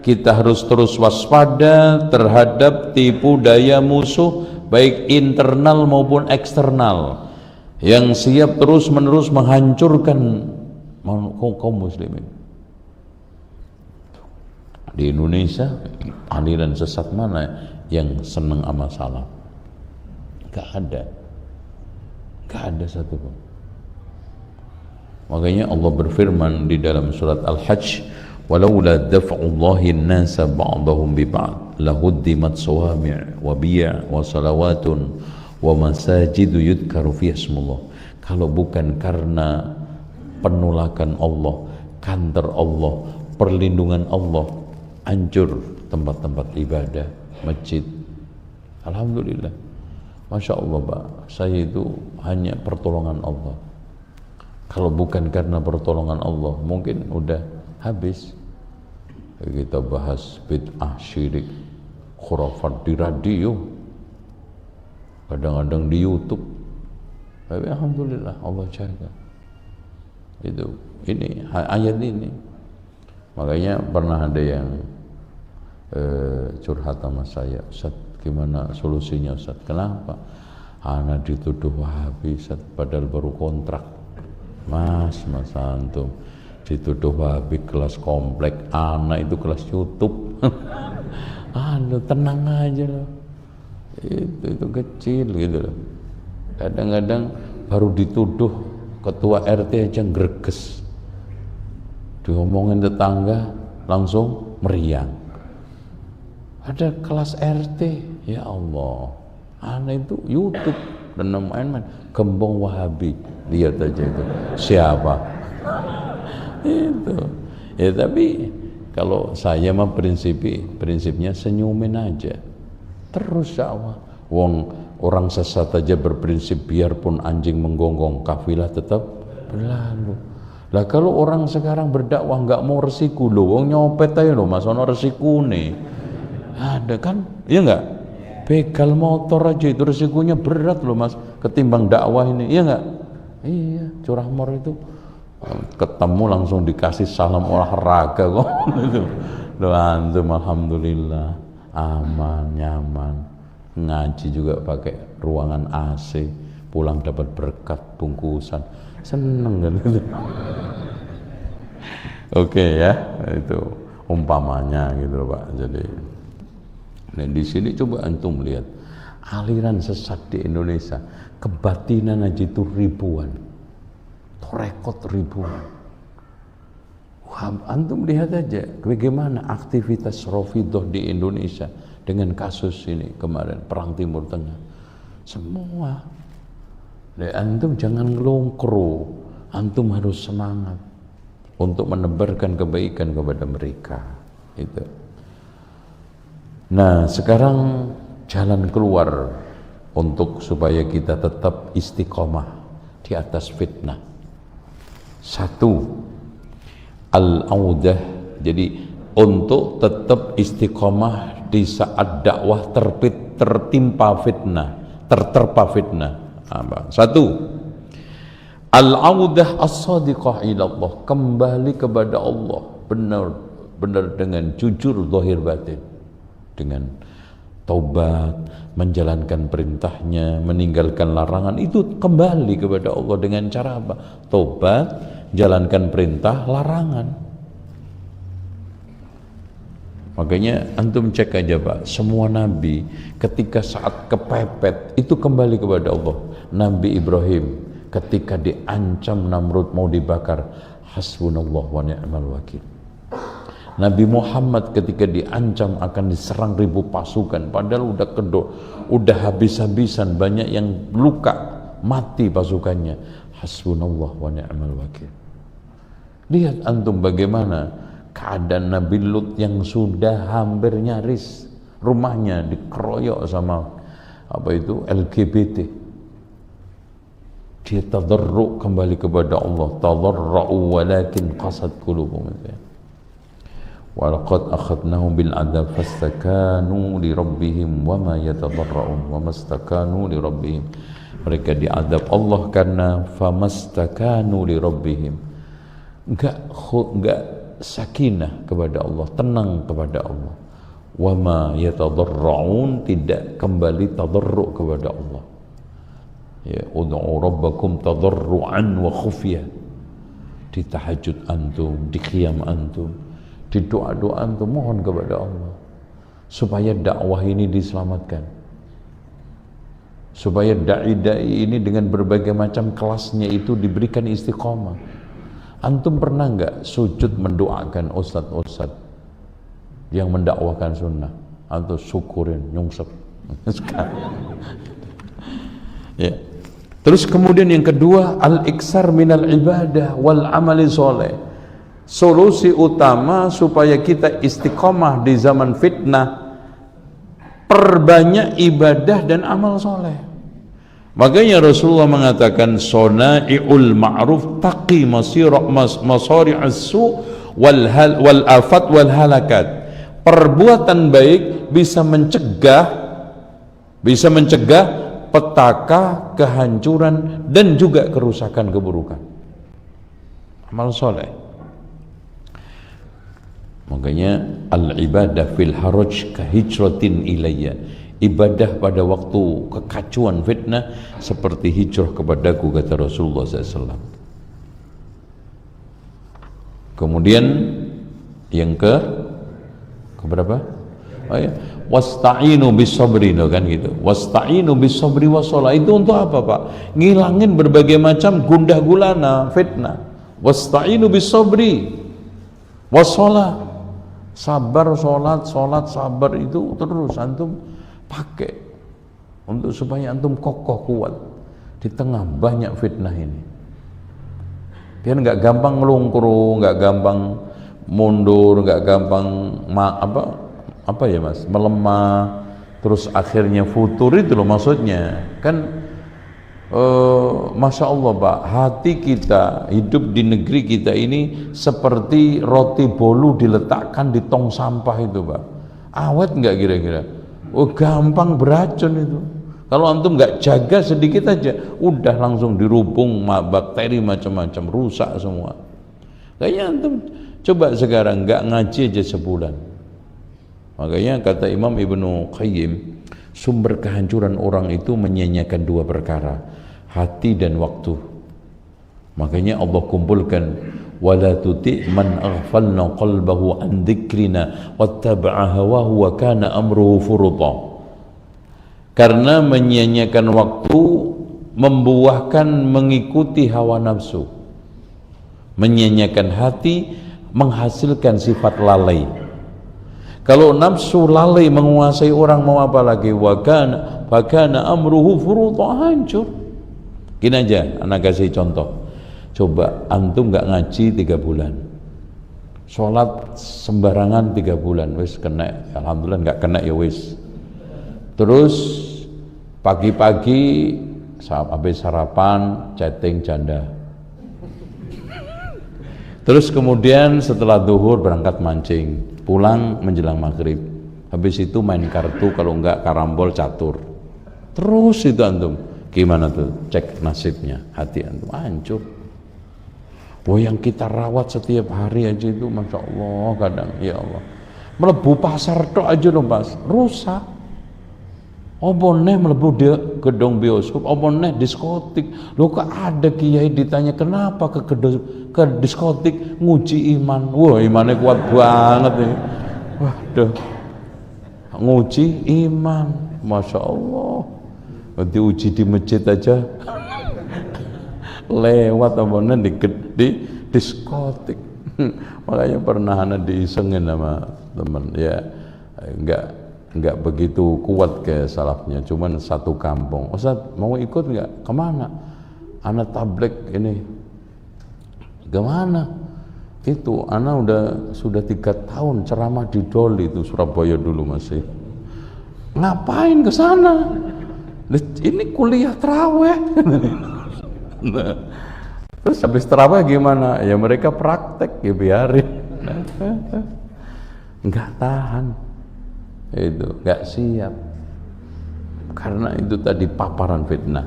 Kita harus terus waspada terhadap tipu daya musuh, baik internal maupun eksternal, yang siap terus-menerus menghancurkan kaum muslimin. Di Indonesia aliran sesat mana yang senang sama salaf? Gak ada satu pun. Makanya Allah berfirman di dalam surat Al-Hajj, walaula daf'ullahi an-nasa ba'dahum bi ba'd lahuddimat sawami' wa bi'a wa salawatun wa masajidu yudkaru fiha ismullah. Kalau bukan karena penolakan Allah, kantor Allah, perlindungan Allah, hancur tempat-tempat ibadah, masjid. Alhamdulillah, Masya Allah, Pak, saya itu hanya pertolongan Allah. Kalau bukan karena pertolongan Allah, mungkin udah habis. Kita bahas bid'ah, syirik, khurafat di radio, kadang-kadang di YouTube. Tapi alhamdulillah Allah jaga. Itu ini ayat ini. Makanya pernah ada yang curhat sama saya, Ustaz, gimana solusinya Ustaz? Kenapa? Anak dituduh Wahabi, Ustaz, padahal baru kontrak. Mas antum dituduh Wahabi kelas komplek, anak itu kelas YouTube. Tenang aja loh. Itu kecil gitu loh. Kadang-kadang baru dituduh ketua RT aja greges, diomongin tetangga langsung meriang. Ada kelas RT, ya Allah, aneh itu YouTube dan main-main Gembong Wahabi, lihat aja itu siapa itu ya. Tapi kalau saya mah prinsipnya senyumin aja terus dakwah. Wong orang sesat aja berprinsip biarpun anjing menggonggong kafilah tetap berlalu. Lah kalau orang sekarang berdakwah nggak mau resiko loh, wong nyopet aja loh mas, ono resiko nih ada kan, iya nggak? Begal motor aja itu resikonya berat loh mas, ketimbang dakwah ini, iya nggak? Iya, curamor itu ketemu langsung dikasih salam olahraga kok itu. Loh antum alhamdulillah aman nyaman, ngaji juga pakai ruangan AC, pulang dapat berkat bungkusan, seneng kan itu. Oke ya, itu umpamanya gitu loh Pak. Jadi nah, di sini coba antum lihat aliran sesat di Indonesia, kebatinan aja itu ribuan, rekod ribuan. Wah, antum lihat aja bagaimana aktivitas Rafidhah di Indonesia dengan kasus ini kemarin perang Timur Tengah. Semua. Dan antum jangan ngelongkro, antum harus semangat untuk menebarkan kebaikan kepada mereka. Itu. Nah, sekarang jalan keluar untuk supaya kita tetap istiqomah di atas fitnah. Satu, al-audah. Jadi untuk tetap istiqomah di saat dakwah tertimpa fitnah, terterpa fitnah. Satu, al-audah as-sadiqah ila Allah, kembali kepada Allah benar-benar dengan jujur zahir batin, dengan taubat, menjalankan perintahnya, meninggalkan larangan, itu kembali kepada Allah dengan cara apa? Taubat, jalankan perintah, larangan. Makanya antum cek aja Pak, semua nabi ketika saat kepepet itu kembali kepada Allah. Nabi Ibrahim ketika diancam Namrud mau dibakar, hasbunallah wa ni'mal wakil. Nabi Muhammad ketika diancam akan diserang ribu pasukan, padahal udah habis-habisan, banyak yang luka, mati pasukannya, hasbunallah wa ni'mal wakil. Lihat antum bagaimana keadaan Nabi Lut yang sudah hampir nyaris rumahnya dikeroyok sama LGBT. Dia tadarru kembali kepada Allah, tadarra'u walakin qasad qulubuhum. Wa laqad akhadnahum bil adab fastakanu li rabbihim wa ma yatadarra'un wa mastakanu li rabbihim. Mereka diadab Allah karena famastakanu li rabbihim. Enggak sakinah kepada Allah, tenang kepada Allah. Wa ma yatadarra'un, tidak kembali tadarru kepada Allah. Ya, ud'u rabbakum tadarru'an wa khufyah. Di tahajud antum, di qiyam antum, di doa-doa antum mohon kepada Allah supaya dakwah ini diselamatkan, supaya dai-dai ini dengan berbagai macam kelasnya itu diberikan istiqomah. Antum pernah enggak sujud mendoakan ustaz-ustaz yang mendakwakan sunnah? Antum syukurin, nyungsep. Ya. Terus kemudian yang kedua, al-iksar minal ibadah wal amali soleh. Solusi utama supaya kita istiqomah di zaman fitnah, perbanyak ibadah dan amal soleh. Makanya Rasulullah mengatakan sona'iul ma'ruf taqi masari'as su wal afat wal halakat. Perbuatan baik bisa mencegah petaka kehancuran dan juga kerusakan keburukan. Amal soleh. Makanya al-ibadah fil haraj kahijratin ilayya. Ibadah pada waktu kekacauan fitnah seperti hijrah kepadaku, kata Rasulullah SAW. Kemudian yang keberapa? Oh ya, wasta'inu bis-sabri kan gitu. Wasta'inu bis-sabri was-shalah. Itu untuk apa, Pak? Ngilangin berbagai macam gundah gulana, fitnah. Wasta'inu bis-sabri was-shalah. Sabar, salat, sabar itu terus antum pakai untuk supaya antum kokoh kuat di tengah banyak fitnah ini. Biar nggak gampang ngelungkru, nggak gampang mundur, nggak gampang apa ya mas, melemah, terus akhirnya futur itu loh maksudnya kan. Masya Allah Pak, hati kita hidup di negeri kita ini seperti roti bolu diletakkan di tong sampah itu Pak. Awet nggak kira-kira? Oh gampang beracun itu. Kalau antum nggak jaga sedikit aja, udah langsung dirubung bakteri macam-macam, rusak semua. Kayaknya antum coba sekarang nggak ngaji aja sebulan. Makanya kata Imam Ibnu Qayyim, sumber kehancuran orang itu menyanyiakan dua perkara, hati dan waktu. Makanya Allah kumpulkan, wala tuti man aghfalna qalbahu an dzikrina wattaba'a hawahu wa kana amruhu furuta. Karena menyanyiakan waktu membuahkan mengikuti hawa nafsu, menyanyiakan hati menghasilkan sifat lalai. Kalau nafsu lalai menguasai orang, mau apa lagi? Wa kana amruhu furuta, hancur. Gini aja, anak kasih contoh. Coba antum nggak ngaji 3 bulan, sholat sembarangan 3 bulan, wis kena, alhamdulillah nggak kena ya wis. Terus pagi-pagi habis sarapan chatting janda. Terus kemudian setelah zuhur berangkat mancing, pulang menjelang maghrib. Habis itu main kartu, kalau enggak karambol catur. Terus itu antum gimana tuh? Cek nasibnya, hati antum hancur. Oh yang kita rawat setiap hari aja itu Masya Allah kadang, ya Allah. Melebu pasar tok aja loh Mas, rusak. Apa neh melebu dia gedung bioskop, apa neh diskotik. Loh kok ada kiai ditanya kenapa ke diskotik, nguji iman. Wah imannya kuat banget nih. Waduh, nguji iman, Masya Allah. Diuji di masjid aja lewat apa neh di diskotik. Makanya pernah anak diisengin sama teman, ya enggak begitu kuat ke salafnya, cuman satu kampung. Ustaz mau ikut enggak? Kemana? Anak tablik ini. Kemana? Itu anak sudah 3 tahun ceramah di Doli itu Surabaya dulu masih. Ngapain ke sana? Ini kuliah tarawih. Nah, terus habis tarawih gimana? Ya mereka praktek, ya biarin. Enggak tahan. Itu nggak siap, karena itu tadi paparan fitnah.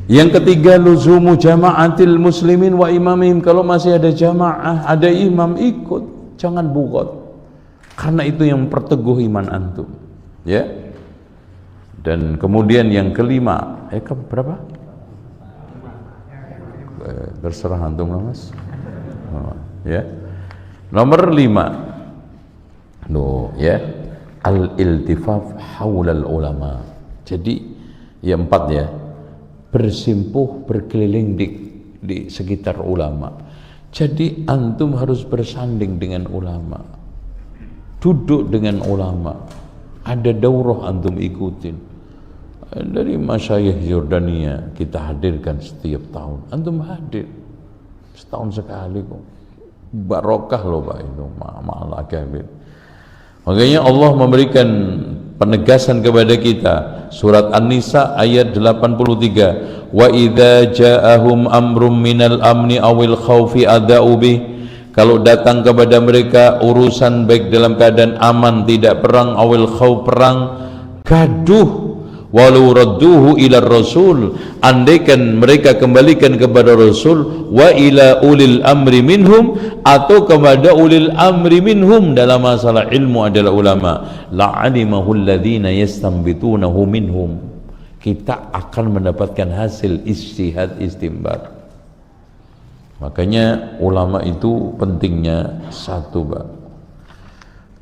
Yang ketiga, luzumu jama'atil muslimin wa imamihim. Kalau masih ada jamaah, ada imam, ikut, jangan bugot, karena itu yang memperteguh iman antum, ya. Dan kemudian yang kelima, berapa? Terserah antum lah mas. Ya, nomor 5, ya. Al-iltifaf haulal ulama. Jadi ya 4 ya, bersimpuh berkeliling di sekitar ulama. Jadi antum harus bersanding dengan ulama, duduk dengan ulama, ada daurah antum ikutin. Dari masyayikh Jordania kita hadirkan setiap tahun, antum hadir setahun sekali kok, barokah loh Pak itu, ma'al akabir. Makanya Allah memberikan penegasan kepada kita, surat An-Nisa ayat 83, wa idza ja'ahum amrum minal amni awil khaufi ada'u bih. Kalau datang kepada mereka urusan baik dalam keadaan aman, tidak perang, awil khauf perang, gaduh, walau radduhu ila rasul, andaikan mereka kembalikan kepada rasul, wa ila ulil amri minhum, atau kepada ulil amri minhum, dalam masalah ilmu adalah ulama, la'alimahu alladhina yastanbitunahu minhum. Kita akan mendapatkan hasil ijtihad istimbar. Makanya ulama itu pentingnya satu Pak,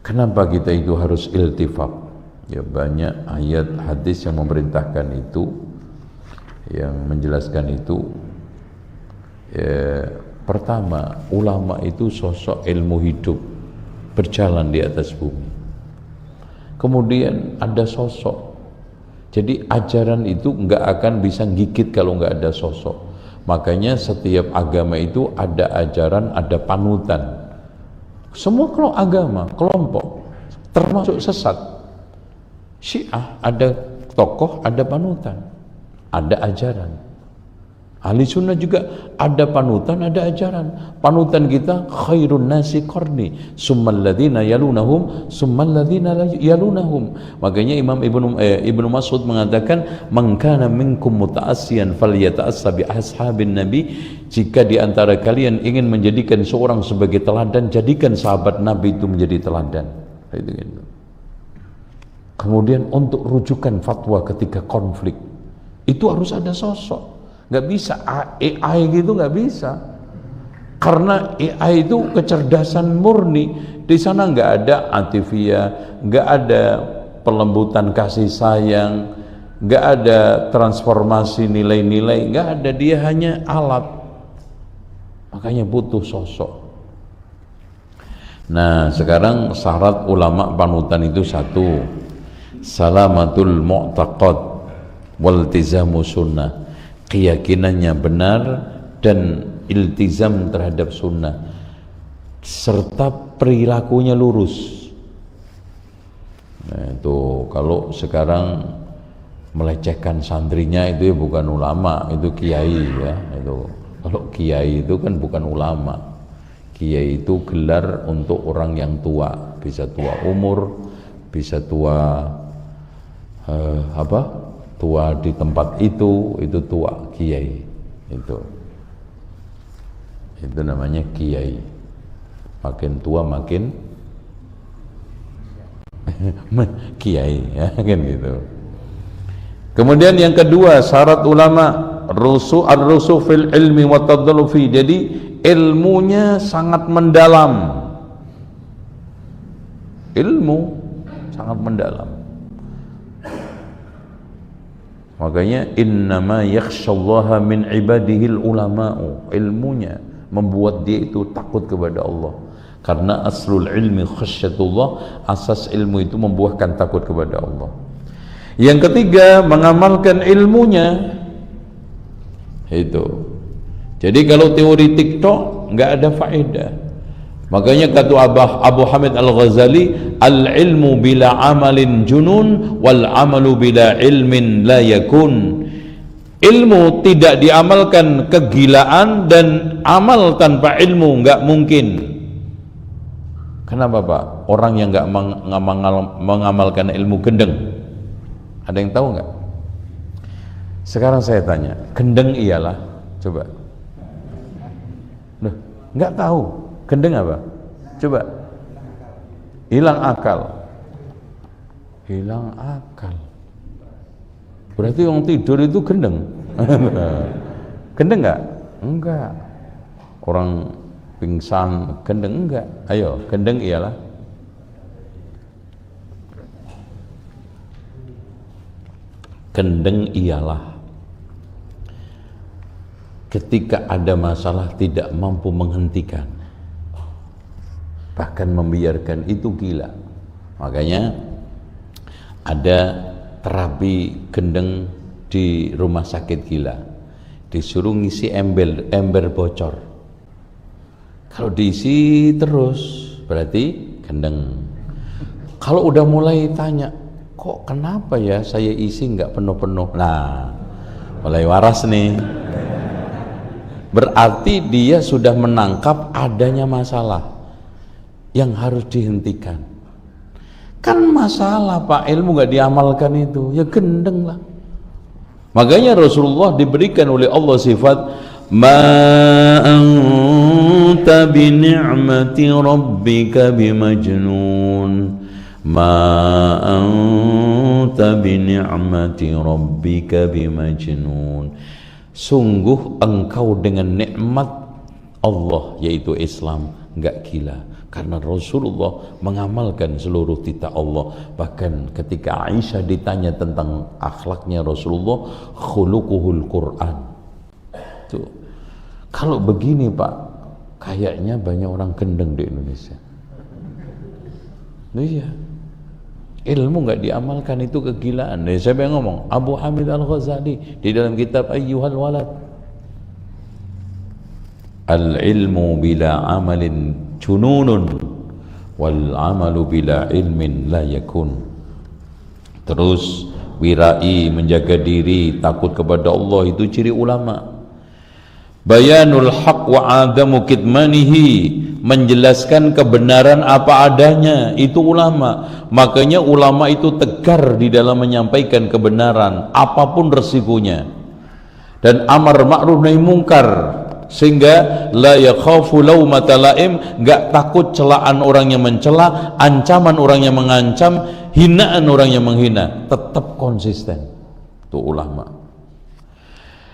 Kenapa kita itu harus iltifat? Ya, banyak ayat hadis yang memerintahkan itu, yang menjelaskan itu. Ya, pertama, ulama itu sosok ilmu hidup berjalan di atas bumi. Kemudian ada sosok. Jadi ajaran itu nggak akan bisa gigit kalau nggak ada sosok. Makanya setiap agama itu ada ajaran, ada panutan. Semua kalau agama, kelompok, termasuk sesat. Syiah ada tokoh, ada panutan, ada ajaran. Ahli sunnah juga ada panutan, ada ajaran. Panutan kita khairun nasi qarni, summal ladzina yalunahum, summal ladzina yalunahum. Makanya Imam Ibnu Mas'ud mengatakan, "Man kana minkum muta'assiyan falyata'assa bi ashabin nabi." Jika di antara kalian ingin menjadikan seorang sebagai teladan, jadikan sahabat Nabi itu menjadi teladan. Gitu. Kemudian untuk rujukan fatwa ketika konflik, itu harus ada sosok. Nggak bisa AI gitu, nggak bisa, karena AI itu kecerdasan murni. Di sana nggak ada atifia, nggak ada pelembutan kasih sayang, nggak ada transformasi nilai-nilai, nggak ada. Dia hanya alat. Makanya butuh sosok. Nah, sekarang syarat ulama panutan itu satu, salamatul mu'taqad waltizamu sunnah, keyakinannya benar dan iltizam terhadap sunnah, serta perilakunya lurus. Nah, itu kalau sekarang melecehkan santrinya itu ya bukan ulama, itu kiai ya. Itu kalau kiai itu kan bukan ulama. Kiai itu gelar untuk orang yang tua, bisa tua umur, bisa tua tua di tempat itu tua, kiai. Itu namanya kiai. Makin tua makin kiai ya, kan gitu. Kemudian yang kedua, syarat ulama ar-rusu fil ilmi wa tadallu fi. Jadi ilmunya sangat mendalam. Ilmu sangat mendalam. Makanya innama yakhshallaha min ibadihil ulama'u. Ilmunya membuat dia itu takut kepada Allah. Karena aslul ilmi khasyatullah, asas ilmu itu membuahkan takut kepada Allah. Yang ketiga, mengamalkan ilmunya. Itu. Jadi kalau teori TikTok nggak ada faedah. Makanya kata Abu Hamid Al-Ghazali, al-ilmu bila amalin junun wal amalu bila ilmin la yakun. Ilmu tidak diamalkan kegilaan, dan amal tanpa ilmu nggak mungkin. Kenapa Pak? Orang yang nggak mengamalkan ilmu gendeng. Ada yang tahu nggak? Sekarang saya tanya, gendeng iyalah, coba. Loh, nggak tahu. Gendeng apa? Coba. Hilang akal. Hilang akal. Berarti yang tidur itu gendeng. Gendeng nggak? Enggak. Orang pingsan gendeng enggak? Ayo, gendeng iyalah. Gendeng ialah ketika ada masalah tidak mampu menghentikan, bahkan membiarkan, itu gila. Makanya ada terapi gendeng di rumah sakit gila, disuruh ngisi ember bocor. Kalau diisi terus berarti gendeng. Kalau udah mulai tanya, kok kenapa ya saya isi nggak penuh-penuh, nah mulai waras nih. Berarti dia sudah menangkap adanya masalah yang harus dihentikan. Kan masalah Pak, ilmu nggak diamalkan itu ya gendeng lah. Makanya Rasulullah diberikan oleh Allah sifat ma anta bi ni'mati rabbika bimajnun, ma anta bi ni'mati rabbika bimajnun. Sungguh engkau dengan nikmat Allah yaitu Islam enggak gila, karena Rasulullah mengamalkan seluruh titah Allah. Bahkan ketika Aisyah ditanya tentang akhlaknya Rasulullah, khuluquhul Quran. Tuh, kalau begini Pak, kayaknya banyak orang gendeng di Indonesia. Iya, ilmu nggak diamalkan itu kegilaan. Siapa yang ngomong? Abu Hamid Al-Ghazali di dalam kitab Ayyuhal Walad. Al-ilmu bila amalin jununun wal amalu bila ilmin la yakun. Terus wirai, menjaga diri, takut kepada Allah, itu ciri ulama. Bayanul haq wa adamu kitmanihi, menjelaskan kebenaran apa adanya, itu ulama. Makanya ulama itu tegar di dalam menyampaikan kebenaran apapun resikonya, dan amar ma'ruf nahi mungkar, sehingga la yakhafu laumata laim, enggak takut celaan orang yang mencela, ancaman orang yang mengancam, hinaan orang yang menghina, tetap konsisten. Itu ulama.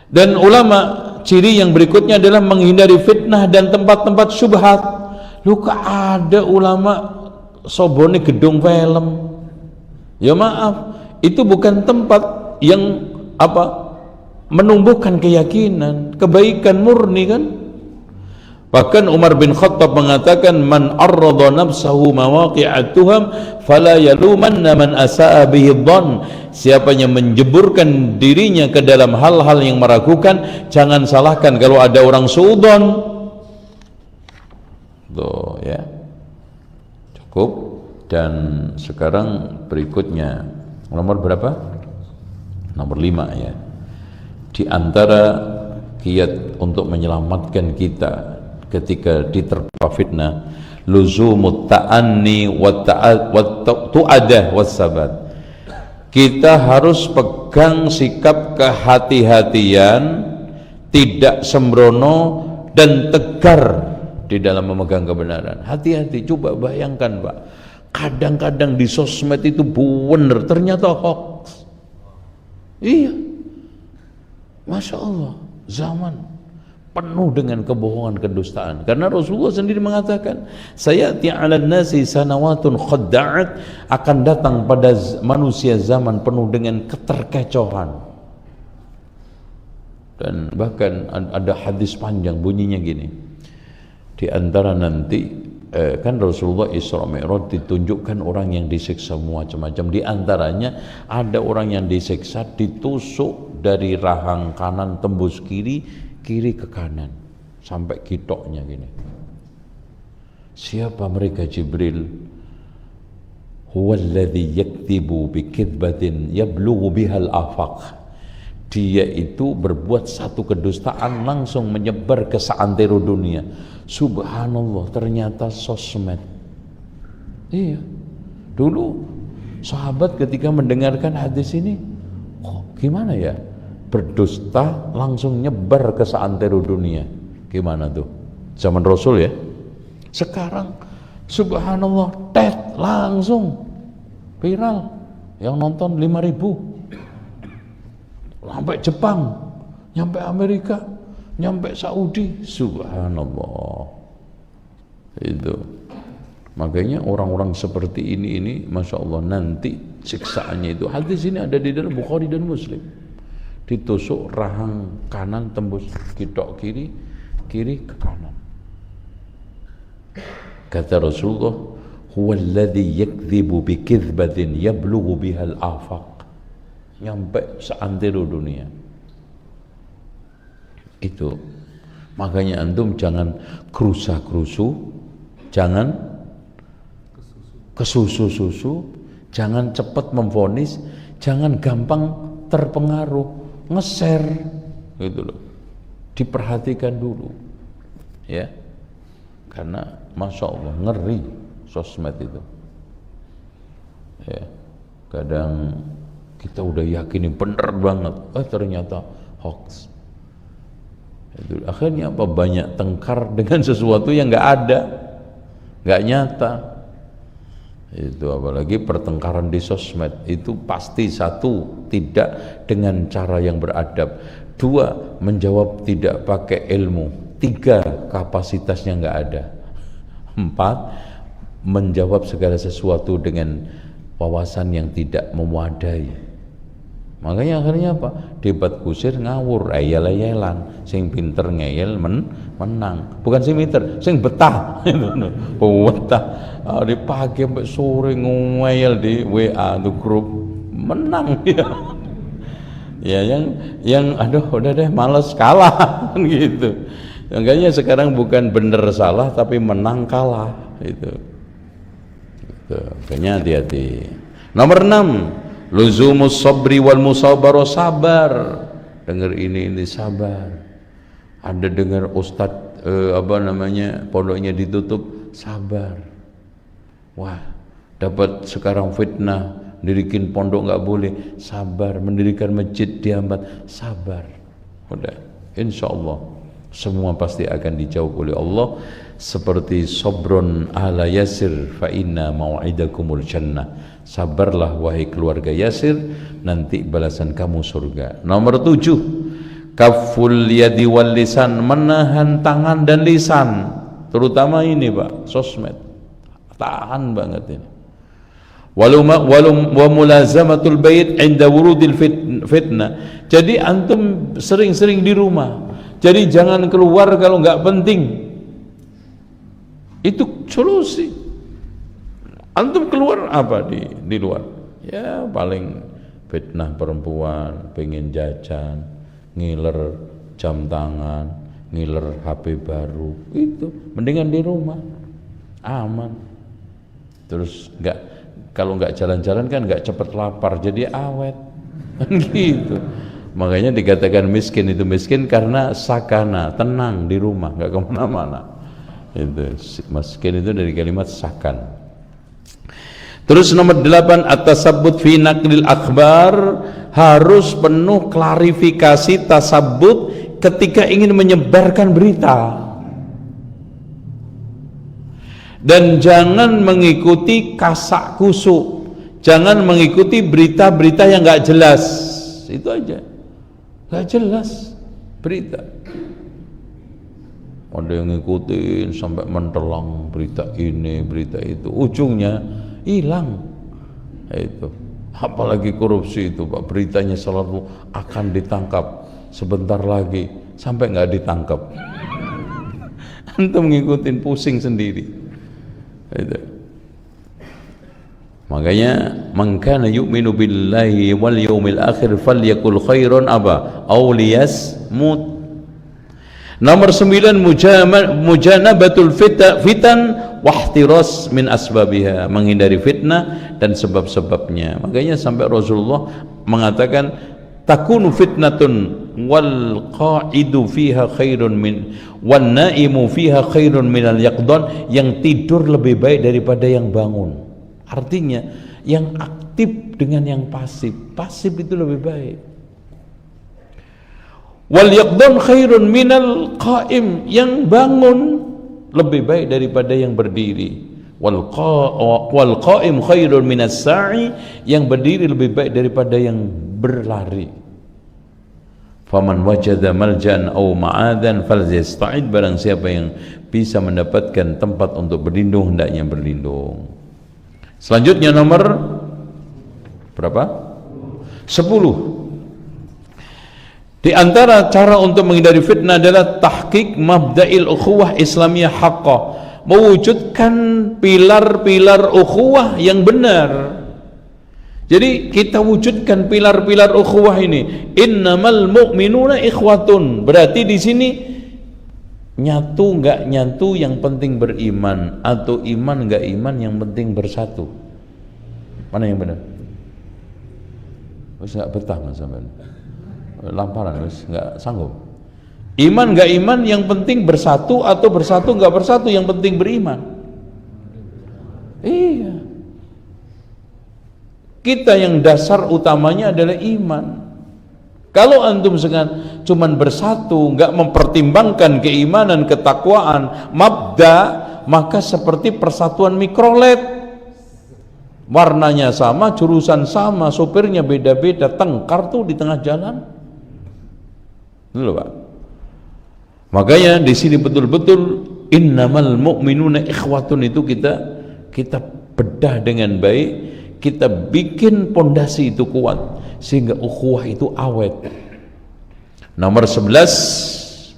Dan ulama ciri yang berikutnya adalah menghindari fitnah dan tempat-tempat syubhat. Luka ada ulama sobone gedung film, ya maaf, itu bukan tempat yang menumbuhkan keyakinan, kebaikan murni kan. Bahkan Umar bin Khattab mengatakan, man arrada nafsahu mawaqi'at tuham fala yalumanna man asa'a bihi dhann. Siapa yang menjeburkan dirinya ke dalam hal-hal yang meragukan, jangan salahkan kalau ada orang suudzon. Tuh ya, cukup. Dan sekarang berikutnya nomor berapa? Nomor 5 ya. Di antara kiat untuk menyelamatkan kita ketika diterpa fitnah, luzumut ta'anni wa tu'adah wassabat. Kita harus pegang sikap kehati-hatian, tidak sembrono dan tegar di dalam memegang kebenaran. Hati-hati, coba bayangkan Pak, kadang-kadang di sosmed itu bener ternyata hoax. Iya, Masya Allah, zaman penuh dengan kebohongan, kedustaan. Karena Rasulullah sendiri mengatakan, sayati 'alan nasi sanawatun khadda'at, akan datang pada manusia zaman penuh dengan keterkecohan. Dan bahkan ada hadis panjang bunyinya gini, di antara nanti kan Rasulullah Isra Mi'raj ditunjukkan orang yang disiksa macam-macam. Di antaranya ada orang yang disiksa ditusuk dari rahang kanan tembus kiri, kiri ke kanan sampai kitoknya gini. Siapa mereka? Jibril. Huwallazi yaktibu bikidbatin yablughu bihal afaq. Dia itu berbuat satu kedustaan langsung menyebar ke seantero dunia. Subhanallah, ternyata sosmed. Iya, dulu sahabat ketika mendengarkan hadis ini, kok gimana ya, berdusta langsung nyebar ke seantero dunia. Gimana tuh zaman Rasul ya? Sekarang subhanallah, langsung viral, yang nonton 5.000, sampai Jepang, nyampe Amerika, nyampe Saudi. Subhanallah. Itu makanya orang-orang seperti ini Masya Allah, nanti siksaannya itu, hadis ini ada di dalam Bukhari dan Muslim. Ditusuk rahang kanan tembus kitok kiri, kiri ke kanan. Kata Rasulullah, huwallazi yakdzibu bikidbatin yablughu bihal afaq, nyampe seantero dunia. Itu makanya antum jangan kerusa-kerusu, jangan kesusu-susu, jangan cepat memvonis, jangan gampang terpengaruh, nge-share gitu loh. Diperhatikan dulu ya, karena Masya Allah ngeri sosmed itu ya. Kadang kita udah yakini bener banget, ternyata hoax. Itu akhirnya apa? Banyak tengkar dengan sesuatu yang nggak ada, nggak nyata. Itu apalagi pertengkaran di sosmed itu pasti, satu, tidak dengan cara yang beradab, dua, menjawab tidak pakai ilmu, tiga, kapasitasnya nggak ada. 4, menjawab segala sesuatu dengan wawasan yang tidak memadai. Makanya akhirnya apa? Debat kusir ngawur, ayel-ayelan. Sing pinter ngeyel menang. Bukan sing pinter, sing betah. Betah. Di pagi sampai sore ngeyel di WA tuh grup, menang dia. Ya yang aduh udah deh males kalah gitu. Makanya sekarang bukan bener salah tapi menang kalah itu. Makanya hati-hati. Nomor 6, luzumus sabri wal musabarah, sabar. Dengar ini sabar. Ada dengar ustadz pondoknya ditutup, sabar. Wah, dapat sekarang fitnah, mendirikan pondok nggak boleh, sabar. Mendirikan masjid dihambat, sabar. Udah, insya Allah semua pasti akan dijawab oleh Allah. Seperti sabrun ala Yasir fa inna mau'idakumul jannah. Sabarlah wahai keluarga Yasir, nanti balasan kamu surga. Nomor 7, kaful yadi wal lisan, menahan tangan dan lisan. Terutama ini Pak, sosmed. Tahan banget ini. Wa mulazamatul bait inda wurudil fitnah. Jadi antum sering-sering di rumah. Jadi jangan keluar kalau nggak penting. Itu solusi. Antum keluar apa di luar? Ya paling fitnah perempuan, pengen jajan, ngiler jam tangan, ngiler HP baru. Itu mendingan di rumah. Aman. Terus kalau nggak jalan-jalan kan nggak cepet lapar, jadi awet. Kan gitu. Makanya dikatakan miskin itu miskin karena sakana, tenang di rumah, nggak kemana-mana. Itu miskin itu dari kalimat sakan. Terus nomor 8, at-tasabbut fi naqlil akhbar, harus penuh klarifikasi tasabbut ketika ingin menyebarkan berita. Dan jangan mengikuti kasak kusuk, jangan mengikuti berita-berita yang nggak jelas. Itu aja, nggak jelas berita. Ada yang ngikutin sampai mentelang berita ini, berita itu, ujungnya hilang. Itu apalagi korupsi itu Pak, beritanya selalu akan ditangkap, sebentar lagi sampai nggak ditangkap. Antum ngikutin pusing sendiri. Itu. Makanya man kana yu'minu billahi wal yaumil akhir falyakul khairan aw liyasmut. Nomor 9, mujanabatul fitan wahtiras min asbabiha, menghindari fitnah dan sebab-sebabnya. Makanya sampai Rasulullah mengatakan takunu fitnatun wal qa'idu fiha khairun min wan naimu fiha khairun minal yaqdan, yang tidur lebih baik daripada yang bangun. Artinya yang aktif dengan yang pasif, pasif itu lebih baik. Wal yaqdan khairun minal qa'im, yang bangun lebih baik daripada yang berdiri. Wal qa'im khairun minas sa'i, yang berdiri lebih baik daripada yang berlari. Faman wajada maljan aw ma'adan falyasta'id, barang siapa yang bisa mendapatkan tempat untuk berlindung hendaknya berlindung. Selanjutnya nomor berapa? 10. Di antara cara untuk menghindari fitnah adalah tahqiq mabda'il ukhuwah islamiyah haqqah, mewujudkan pilar-pilar ukhuwah yang benar. Jadi kita wujudkan pilar-pilar ukhuwah ini. Innamal mu'minuna ikhwatun. Berarti di sini nyatu enggak nyatu yang penting beriman, atau iman enggak iman yang penting bersatu. Mana yang benar? Wis enggak betah Mas sampean. Lamparan wis enggak sanggup. Iman enggak iman yang penting bersatu, atau bersatu enggak bersatu yang penting beriman? Iya. Kita yang dasar utamanya adalah iman. Kalau antum sekarang cuman bersatu, enggak mempertimbangkan keimanan, ketakwaan, mabda, maka seperti persatuan mikrolet. Warnanya sama, jurusan sama, sopirnya beda-beda, tengkar tuh di tengah jalan. Dulu Pak. Makanya di sini betul-betul innamal mu'minuna ikhwatun itu kita bedah dengan baik, kita bikin pondasi itu kuat sehingga ukhuwah itu awet. Nomor 11,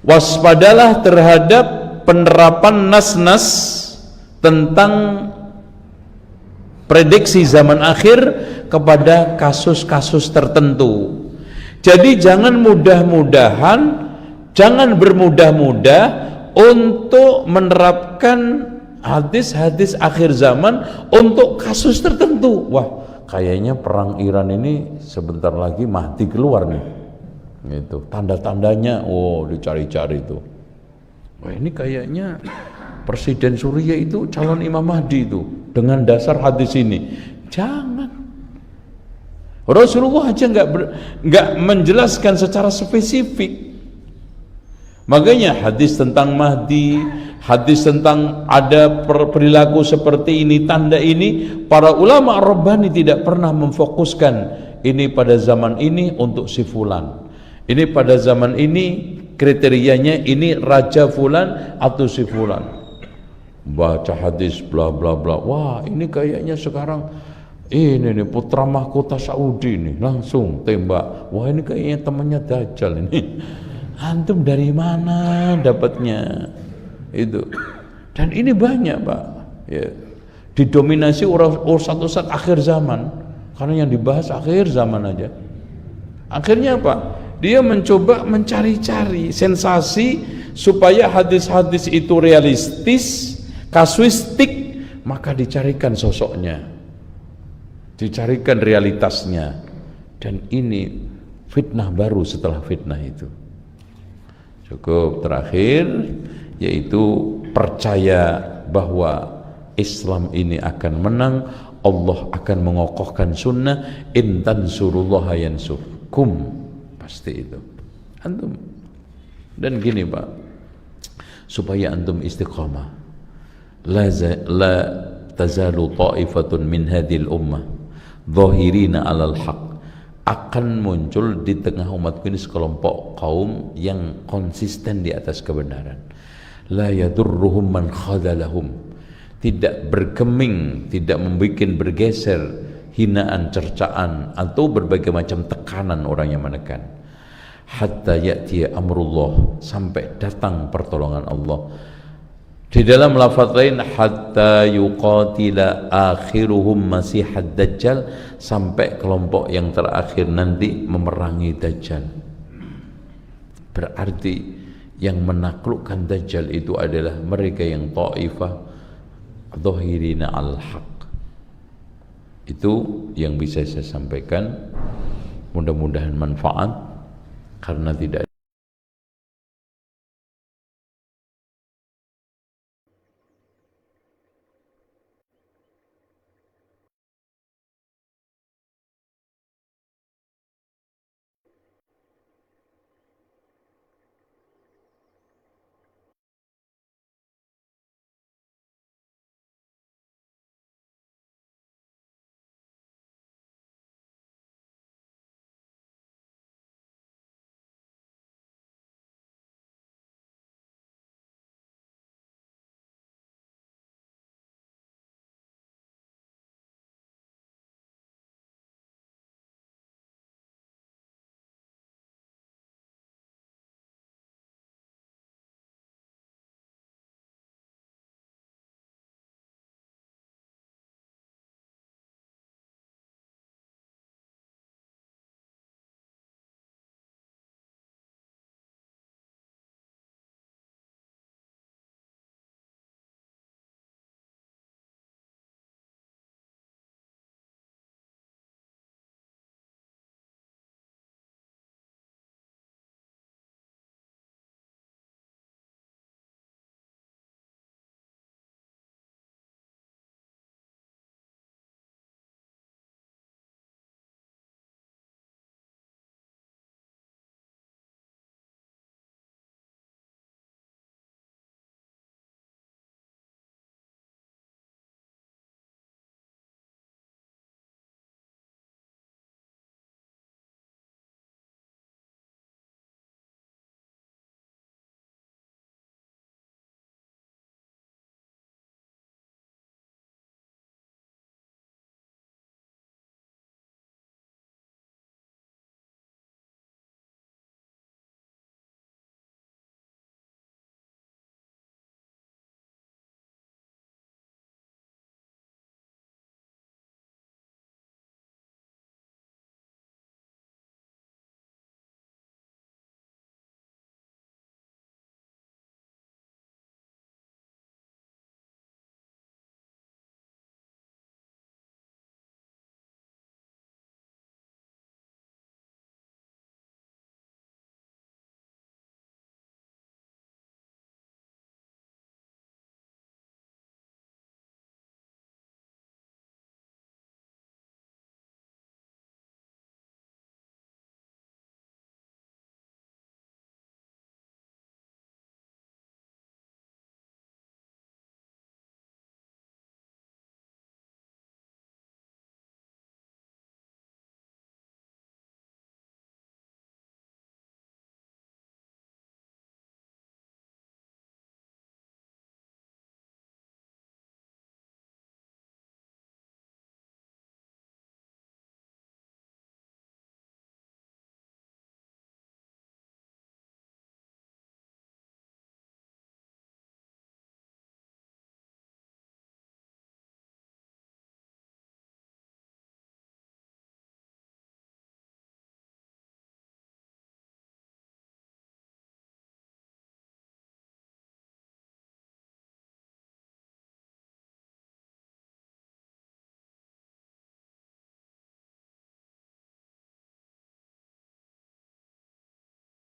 waspadalah terhadap penerapan nas-nas tentang prediksi zaman akhir kepada kasus-kasus tertentu. Jadi jangan bermudah-mudah untuk menerapkan hadis-hadis akhir zaman untuk kasus tertentu. Wah, kayaknya perang Iran ini sebentar lagi Mahdi keluar nih. Gitu. Tanda-tandanya, dicari-cari itu. Wah, ini kayaknya Presiden Suriah itu calon Imam Mahdi itu dengan dasar hadis ini. Jangan. Rasulullah aja nggak menjelaskan secara spesifik. Makanya hadis tentang Mahdi, hadis tentang ada perilaku seperti ini, tanda ini, para ulama Rabbani tidak pernah memfokuskan ini pada zaman ini untuk si fulan. Ini pada zaman ini kriterianya ini raja fulan atau si fulan. Baca hadis bla bla bla. Wah, ini kayaknya sekarang ini nih putra mahkota Saudi nih, langsung tembak. Wah, ini kayaknya temannya Dajjal ini. Antum dari mana dapatnya itu? Dan ini banyak, Pak. Ya. Didominasi ustaz-ustaz akhir zaman, karena yang dibahas akhir zaman aja. Akhirnya apa? Dia mencoba mencari-cari sensasi supaya hadis-hadis itu realistis, kasuistik, maka dicarikan sosoknya, dicarikan realitasnya. Dan ini fitnah baru setelah fitnah itu. Cukup terakhir, yaitu percaya bahwa Islam ini akan menang, Allah akan mengokohkan sunnah, in tansurullaha yansurkum. Pasti itu antum. Dan gini Pak, supaya antum istiqamah, la tazalu ta'ifatun min hadhil ummah dhahirina 'alal haq, akan muncul di tengah umatku ini sekelompok kaum yang konsisten di atas kebenaran. La yadurruhum man khadalahum, tidak bergeming, tidak membuat bergeser hinaan, cercaan atau berbagai macam tekanan orang yang menekan. Hatta ya'tiya amrullah, sampai datang pertolongan Allah. Di dalam lafaz lain, hatta yuqatila akhiruhum masihad dajjal, sampai kelompok yang terakhir nanti memerangi Dajjal. Berarti yang menaklukkan Dajjal itu adalah mereka yang ta'ifah dhahirina al-haq. Itu yang bisa saya sampaikan. Mudah-mudahan manfaat, karena tidak